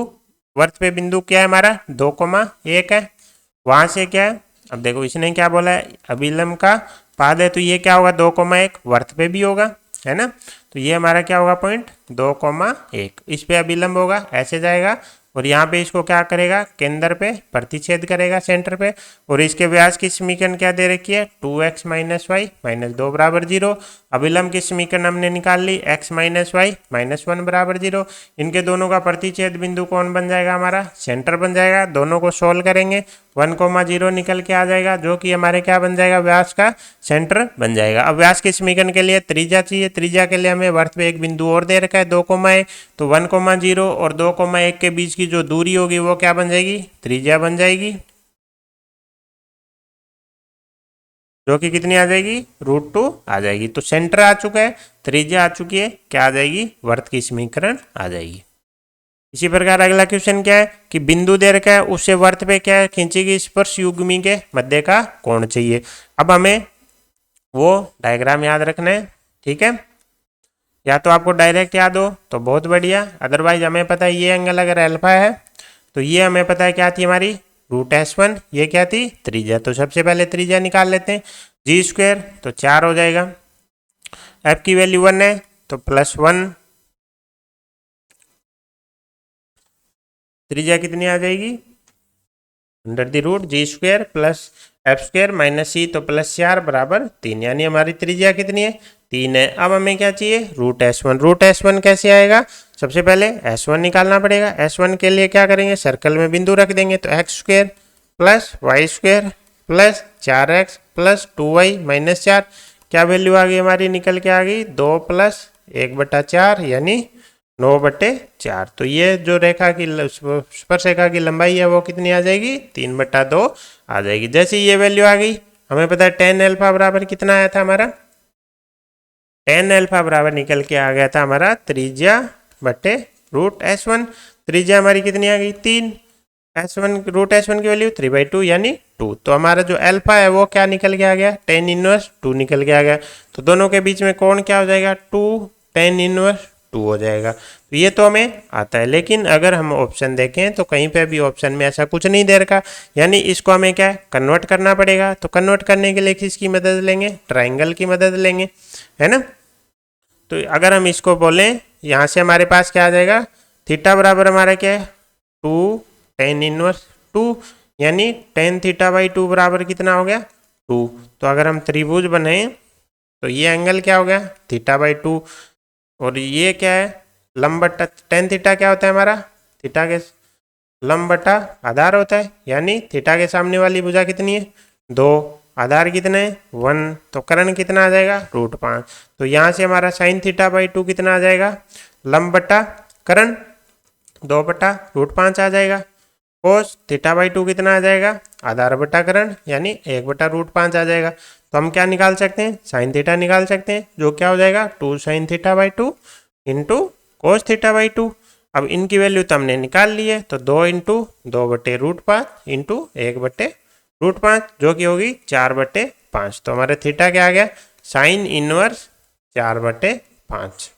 Speaker 1: वर्त पे बिंदु क्या है हमारा 2,1 है। वहां से क्या है, अब देखो इसने क्या बोला है, अभिलंब का पाद है, तो ये क्या होगा 2,1 वर्त पे भी होगा, है ना। तो ये हमारा क्या होगा पॉइंट 2,1, इस पे अभिलंब होगा, ऐसे जाएगा, और यहाँ पे इसको क्या करेगा, केंद्र पे प्रतिच्छेद करेगा सेंटर पे। और इसके व्यास की समीकरण क्या दे रखी है, 2x माइनस वाई माइनस 2 बराबर 0। अभिलंब की समीकरण हमने निकाल ली, x माइनस वाई माइनस 1 बराबर 0। इनके दोनों का प्रतिच्छेद बिंदु कौन बन जाएगा, हमारा सेंटर बन जाएगा। दोनों को सोल्व करेंगे, 1,0 निकल के आ जाएगा, जो कि हमारे क्या बन जाएगा, व्यास का सेंटर बन जाएगा। अब व्यास के समीकरण के लिए त्रिज्या चाहिए, त्रिज्या के लिए हमें वर्त पे एक बिंदु और दे रखा है 2,1, तो 1,0 और 2,1 के बीच की जो दूरी होगी वो क्या बन जाएगी, त्रिज्या बन जाएगी, जो कि कितनी आ जाएगी, √2 आ जाएगी। तो सेंटर आ चुका है, त्रिज्या आ चुकी है, क्या आ जाएगी, वर्त की समीकरण आ जाएगी। इसी प्रकार अगला क्वेश्चन क्या है कि बिंदु दे रखा है, उससे वर्त पे क्या खींची गई स्पर्श युग्मी के मध्य का कोण चाहिए। अब हमें वो डायग्राम याद रखना है, ठीक है। या तो आपको डायरेक्ट याद हो तो बहुत बढ़िया, अदरवाइज हमें पता है ये एंगल अगर अल्फा है तो ये हमें पता है क्या थी हमारी √S1, ये क्या थी, त्रिज्या। तो सबसे पहले त्रिज्या निकाल लेते हैं, g², तो 4 हो जाएगा। f की वैल्यू 1 है तो +1, त्रिज्या कितनी आ जाएगी, √g² plus f² minus c, तो +4 बराबर 3, यानी हमारी त्रिज्या कितनी है, 3 है। अब हमें क्या चाहिए, √S1। √S1 कैसे आएगा, सबसे पहले S1 निकालना पड़ेगा। S1 के लिए क्या करेंगे, सर्कल में बिंदु रख देंगे, तो x² plus y² plus 4x plus 2y minus 4, क्या वैल्यू आ गई हमारी, निकल के आ गई 2 प्लस 1/4, यानी 9/4। तो ये जो रेखा की स्पर्श रेखा की लंबाई है वो कितनी आ जाएगी, 3/2 आ जाएगी। जैसे ये वैल्यू आ गई, हमें पता है tan अल्फा बराबर कितना आया था हमारा, tan अल्फा बराबर निकल के आ गया था हमारा त्रिज्या बटे √S1। त्रिज्या हमारी कितनी आ गई, 3, √S1 की वैल्यू 3/2 यानी 2। तो हमारा जो अल्फा है वो क्या निकल के आ गया, tan इनवर्स 2 निकल के आ गया। तो दोनों के बीच में कोण क्या हो जाएगा, 2 tan इनवर्स 2 हो जाएगा। तो ये तो हमें आता है, लेकिन अगर हम ऑप्शन देखें तो कहीं पे भी ऑप्शन में ऐसा कुछ नहीं दे रखा, यानी इसको हमें क्या कन्वर्ट करना पड़ेगा। तो कन्वर्ट करने के लिए किसकी मदद लेंगे, ट्राइंगल की मदद लेंगे, है ना। तो अगर हम इसको बोलें, यहाँ से हमारे पास क्या आ जाएगा, थीटा बराबर हमारा क्या है 2 tan इनवर्स 2, यानी tan θ/2 बराबर कितना हो गया 2। तो अगर हम त्रिभुज बनाए तो ये एंगल क्या हो गया θ/2, और ये क्या है लंब बटा tan थीटा क्या होता है हमारा, थीटा के लंब बटा आधार होता है, यानी थीटा के सामने वाली भुजा कितनी है 2, आधार कितने 1, तो कर्ण कितना आ जाएगा √5। तो यहाँ से हमारा sin θ/2 कितना आ जाएगा, लंब बटा कर्ण 2/√5 आ जाएगा। cos θ/2 कितना आ जाएगा, आधार बटा कर्ण यानी 1/√5 आ जाएगा। तो हम क्या निकाल सकते हैं, sin थीटा निकाल सकते हैं, जो क्या हो जाएगा 2 sin θ/2 इंटू cos θ/2। अब इनकी वैल्यू तो हमने निकाल ली है, तो 2 इंटू 2/√5 इंटू 1/√5 √5 जो कि होगी 4/5। तो हमारे थीटा क्या आ गया, साइन इनवर्स 4/5।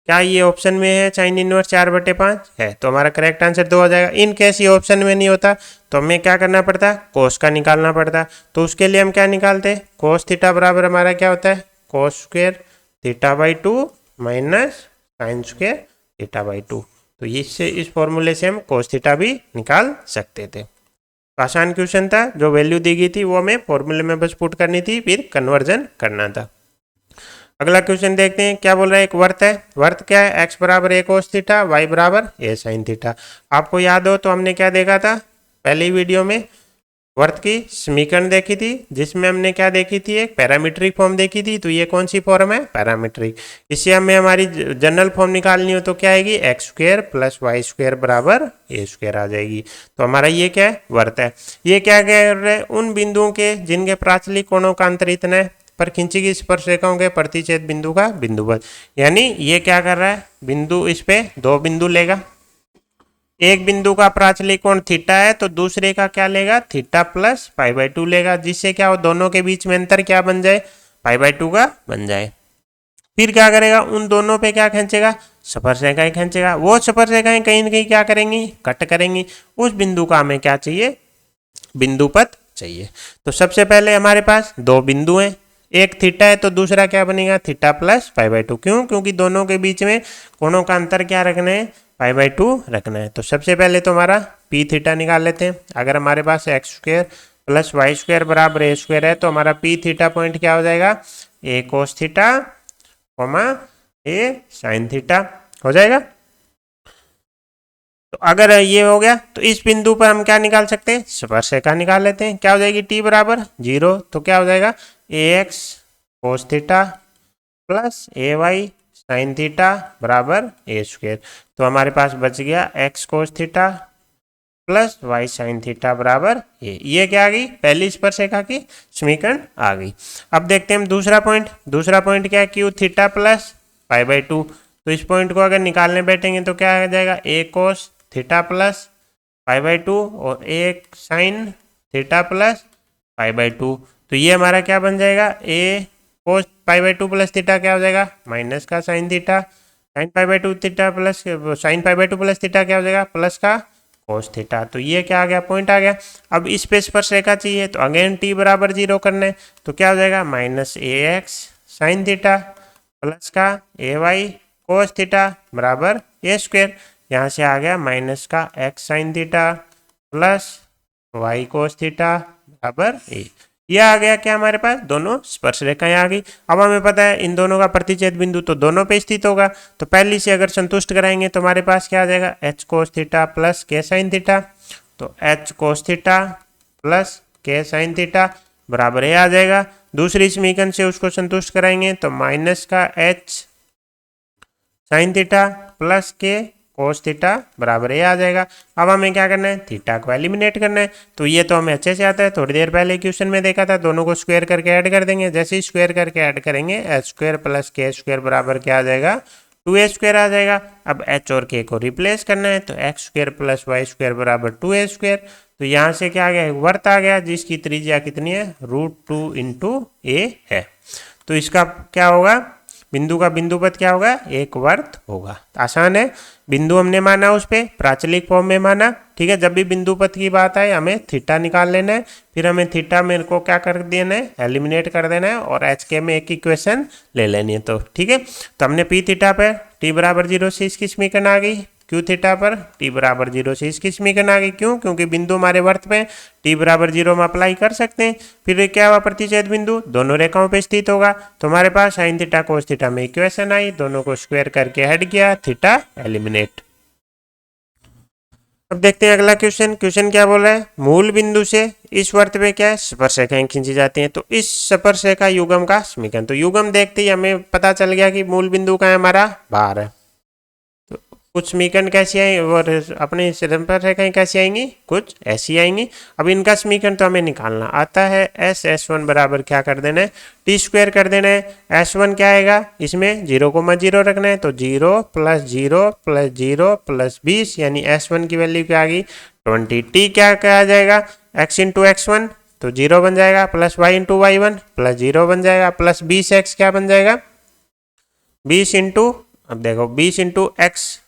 Speaker 1: क्या ये ऑप्शन में है साइन इनवर्स 4/5 है, तो हमारा करेक्ट आंसर 2 हो जाएगा। इन केस ये ऑप्शन में नहीं होता तो हमें क्या करना पड़ता, कोस का निकालना पड़ता। तो उसके लिए हम क्या निकालते, कोस थीटा बराबर हमारा क्या होता है, cos square θ/2 minus sine square θ/2। तो इससे इस फॉर्मूले से हम कोस थीटा भी निकाल सकते थे। आसान क्वेश्चन था, जो वैल्यू दी गई थी वो हमें फॉर्मूले में बस पुट करनी थी, फिर कन्वर्जन करना था। अगला क्वेश्चन देखते हैं, क्या बोल रहा है, एक वर्त है। वर्त क्या है, x बराबर a cos थीटा, y बराबर a sin थीटा। आपको याद हो तो हमने क्या देखा था पहली वीडियो में, वर्त की समीकरण देखी थी, जिसमें हमने क्या देखी थी, एक पैरामीट्रिक फॉर्म देखी थी। तो ये कौन सी फॉर्म है, पैरामीट्रिक। इससे हमें हमारी जनरल फॉर्म निकालनी हो तो क्या आएगी, x² + y² बराबर a² आ जाएगी। तो हमारा ये क्या है, वर्त है। ये क्या कह रहे हैं, उन बिंदुओं के जिनके प्राचलिक कोणों का अंतर इतना है पर खींची गई स्पर्शरेखाओं के प्रतिच्छेद बिंदु का बिंदुपथ। यानी ये क्या कर रहा है, बिंदु इस पे 2 बिंदु लेगा, एक बिंदु का प्राचलिक कोण थीटा है तो दूसरे का क्या लेगा, थीटा प्लस π/2 लेगा, जिससे क्या हो, दोनों के बीच में अंतर क्या बन जाए, π/2 का बन जाए। फिर क्या करेगा, उन दोनों पे क्या खींचेगा, स्पर्शरेखाएं खींचेगा। वो स्पर्शरेखाएं कहीं न कहीं क्या करेंगी, कट करेंगी। उस बिंदु का हमें क्या चाहिए, बिंदुपथ चाहिए। तो सबसे पहले हमारे पास 2 बिंदु हैं, एक थीटा है तो दूसरा क्या बनेगा, थीटा प्लस π/2। क्यों, क्योंकि दोनों के बीच में कोणों का अंतर क्या रखना है, π/2 रखना है। तो सबसे पहले तो हमारा पी थीटा निकाल लेते हैं। अगर हमारे पास x² + y² बराबर a² है तो हमारा पी थीटा पॉइंट क्या हो जाएगा, a cos theta, a sin theta हो जाएगा। तो अगर ये हो गया तो इस बिंदु पर हम क्या निकाल सकते हैं, स्पर्शरेखा निकाल लेते हैं। क्या हो जाएगी, t बराबर 0, तो क्या हो जाएगा, ax cos theta plus ay sin theta बराबर a²। तो हमारे पास बच गया x cos theta plus y sin theta बराबर a। ये क्या आ गई, पहली स्पर्शरेखा की समीकरण आ गई। अब देखते हैं हम दूसरा पॉइंट। दूसरा पॉइंट क्या है, q थीटा प्लस π/2। तो इस पॉइंट को अगर निकालने बैठेंगे तो क्या आ जाएगा, a cos थीटा प्लस π/2 और a sin थीटा प्लस π/2। तो ये हमारा क्या बन जाएगा, a cos π/2 प्लस थीटा क्या हो जाएगा, माइनस का sin theta, sin π/2 theta plus sin π/2 plus theta क्या हो जाएगा, प्लस का cos थीटा। तो ये क्या आ गया, पॉइंट आ गया। अब इस पे स्पर्शरेखा चाहिए तो अगेन t बराबर 0 करना है, तो क्या हो जाएगा, -ax sin थीटा प्लस का ay cos थीटा बराबर a²। यहाँ से आ गया माइनस का x sin theta plus y cos theta बराबर a। यह आ गया क्या, हमारे पास दोनों स्पर्शरेखाएं आ गई। अब हमें पता है इन दोनों का प्रतिच्छेद बिंदु तो दोनों पे स्थित होगा। तो पहली से अगर संतुष्ट कराएंगे तो हमारे पास क्या आ जाएगा, h cos theta plus k sin theta. तो h cos theta plus k sin theta बराबर a आ जाएगा। दूसरी समीकरण से उसको संतुष्ट कराएंगे तो माइनस का h sin theta plus k cos theta बराबर a आ जाएगा। अब हमें क्या करना है, थीटा को एलिमिनेट करना है। तो ये तो हमें अच्छे से आता है, थोड़ी देर पहले क्वेश्चन में देखा था। दोनों को स्क्वायर करके ऐड कर देंगे। जैसे ही स्क्वायर करके ऐड करेंगे h² प्लस k² बराबर क्या आ जाएगा, 2a² आ जाएगा। अब h और k को रिप्लेस करना है तो x² प्लस y² बराबर 2a²। तो यहाँ से क्या आ गया, वर्त आ गया जिसकी त्रिज्या कितनी है, √2 × a है। तो इसका क्या होगा, बिंदु का बिंदुपथ क्या होगा, एक वर्त होगा। आसान है, बिंदु हमने माना उस पे प्राचलिक फॉर्म में माना, ठीक है। जब भी बिंदुपथ की बात आए हमें थीटा निकाल लेना है, फिर हमें थीटा मेरे को क्या कर देना है, एलिमिनेट कर देना है और एच के में एक इक्वेशन ले लेनी है। तो ठीक है, तो हमने पी थीटा पर t बराबर 0 से इसकी समीकरण आ गई, क्यू थीटा पर t बराबर 0 से इसकी समीकरण आ गई। क्यों, क्योंकि बिंदु हमारे वर्त पे t बराबर 0 में अप्लाई कर सकते हैं। फिर क्या हुआ, प्रतिच्छेद बिंदु दोनों रेखाओं पे स्थित होगा। तो हमारे पास साइन थीटा कोस थीटा में इक्वेशन आई, दोनों को स्क्वायर करके ऐड किया, थीटा एलिमिनेट। अब देखते हैं अगला क्वेश्चन। क्वेश्चन क्या बोल रहा है, मूल बिंदु से इस वर्त पे क्या है, स्पर्शरेखाएं खींची जाती हैं। तो इस स्पर्शरेखा युग्म का समीकरण, तो युग्म देखते ही हमें पता चल गया कि मूल बिंदु का है, हमारा बाहर है। तो कुछ समीकरण कैसी आई और अपने स्पर्शरेखाएं कैसी आएंगी, कुछ ऐसी आएंगी। अब इनका समीकरण तो हमें निकालना आता है। s1 बराबर क्या कर देना है, t² कर देना है। s1 क्या आएगा, इसमें 0,0 रखना है तो 0 + 0 + 0 + 20, यानी s1 की वैल्यू क्या आ गई, 20 टी क्या आ जाएगा x इंटू x1 तो 0 बन जाएगा, plus y into y1 plus 0 बन जाएगा, प्लस 20x क्या बन जाएगा 20 इंटू, अब देखो 20 इंटू एक्स,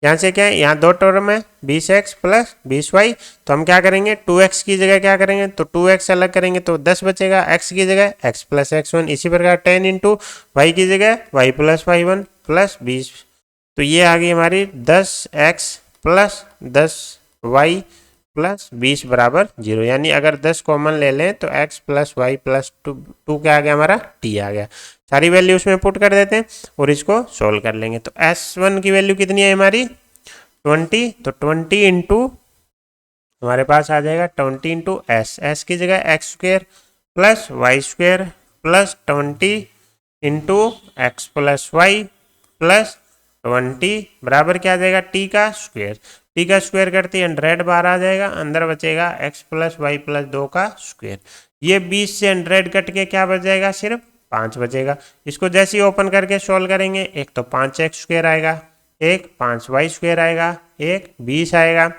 Speaker 1: यहाँ से क्या है यहाँ दो टर्म है 20x प्लस 20y, तो हम क्या करेंगे 2x की जगह क्या करेंगे तो 2x अलग करेंगे तो 10 बचेगा, x की जगह x प्लस x1, इसी प्रकार 10 इंटू वाई की जगह y प्लस y1 प्लस 20, तो ये आ गई हमारी 10x प्लस 10y प्लस 20 बराबर 0, यानी अगर 10 कॉमन ले लें तो x plus y plus two क्या आ गया हमारा t आ गया। सारी वैल्यू उसमें पुट कर देते हैं और इसको सोल्व कर लेंगे। तो s1 की वैल्यू कितनी है हमारी 20, तो 20 इंटू हमारे पास आ जाएगा 20 इंटू एस की जगह x square plus Y square plus 20 into x plus y plus 20 बराबर क्या आ जाएगा टी का स्क्वेयर करते 100 बाहर आ जाएगा, अंदर बचेगा x प्लस वाई प्लस 2 का स्क्वेयर। ये 20 से 100 कट के क्या बच जाएगा सिर्फ 5 बचेगा। इसको जैसे ही ओपन करके सोल्व करेंगे एक तो 5x स्क्वेयर आएगा, एक 5y स्क्वेयर आएगा, एक 20 आएगा,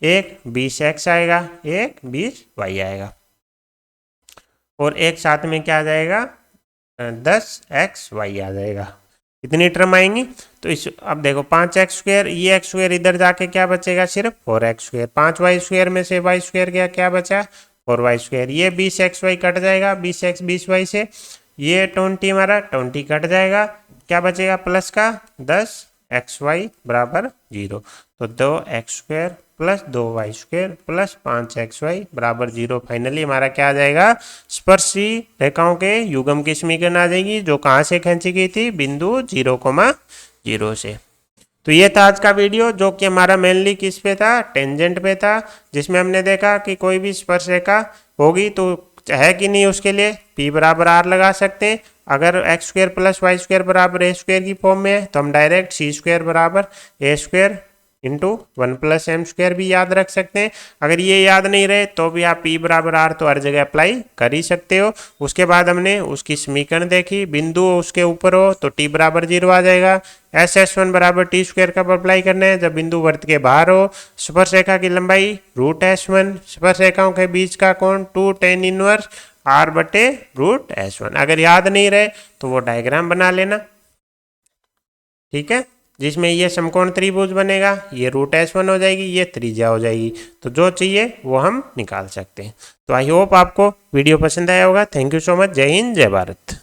Speaker 1: एक 20x आएगा, एक 20y आएगा और एक साथ में क्या आ जाएगा 10xy आ जाएगा। कितनी टर्म आएंगी तो इस अब देखो 5x स्क्वेयर, ये x स्क्वेयर इधर जाके क्या बचेगा सिर्फ 4x स्क्वेयर, 5y स्क्वेयर में से y स्क्वेयर क्या बचा 4y स्क्वेयर, ये 20xy कट जाएगा 20x 20y से, ये 20 हमारा 20 कट जाएगा, क्या बचेगा प्लस का 10xy बराबर 0, तो 2x square plus 2y square plus 5xy बराबर 0। फाइनली हमारा क्या आ जाएगा स्पर्शी रेखाओं के युग्म की समीकरण आ जाएगी जो कहाँ से खींची गई थी बिंदु 0,0 से। तो ये था आज का वीडियो जो कि हमारा मेनली किस पे था टेंजेंट पे था, जिसमें हमने देखा कि कोई भी स्पर्श रेखा होगी तो है कि नहीं उसके लिए p बराबर r लगा सकते हैं। अगर x square plus Y square बराबर ए स्क्वेयर की फॉर्म में है तो हम डायरेक्ट सी स्क्वेयर बराबर ए square into 1 plus M square भी याद रख सकते हैं। अगर ये याद नहीं रहे तो भी आप p बराबर r तो हर जगह अप्लाई कर ही सकते हो। उसके बाद हमने उसकी समीकरण देखी, बिंदु उसके ऊपर हो तो t बराबर 0 आ जाएगा, s1 बराबर टी स्क्वेयर कब अप्लाई करना है जब बिंदु वृत्त के बाहर हो, स्पर्श रेखा की लंबाई √s1, स्पर्श रेखाओं के बीच का कोण 2 tan इनवर्स r बटे √s1। अगर याद नहीं रहे तो वो डायग्राम बना लेना, ठीक है, जिसमें ये समकोण त्रिभुज बनेगा, ये √s1 हो जाएगी, ये त्रिज्या हो जाएगी, तो जो चाहिए वो हम निकाल सकते हैं। तो आई होप आपको वीडियो पसंद आया होगा। Thank you so much. जय हिंद, जय भारत।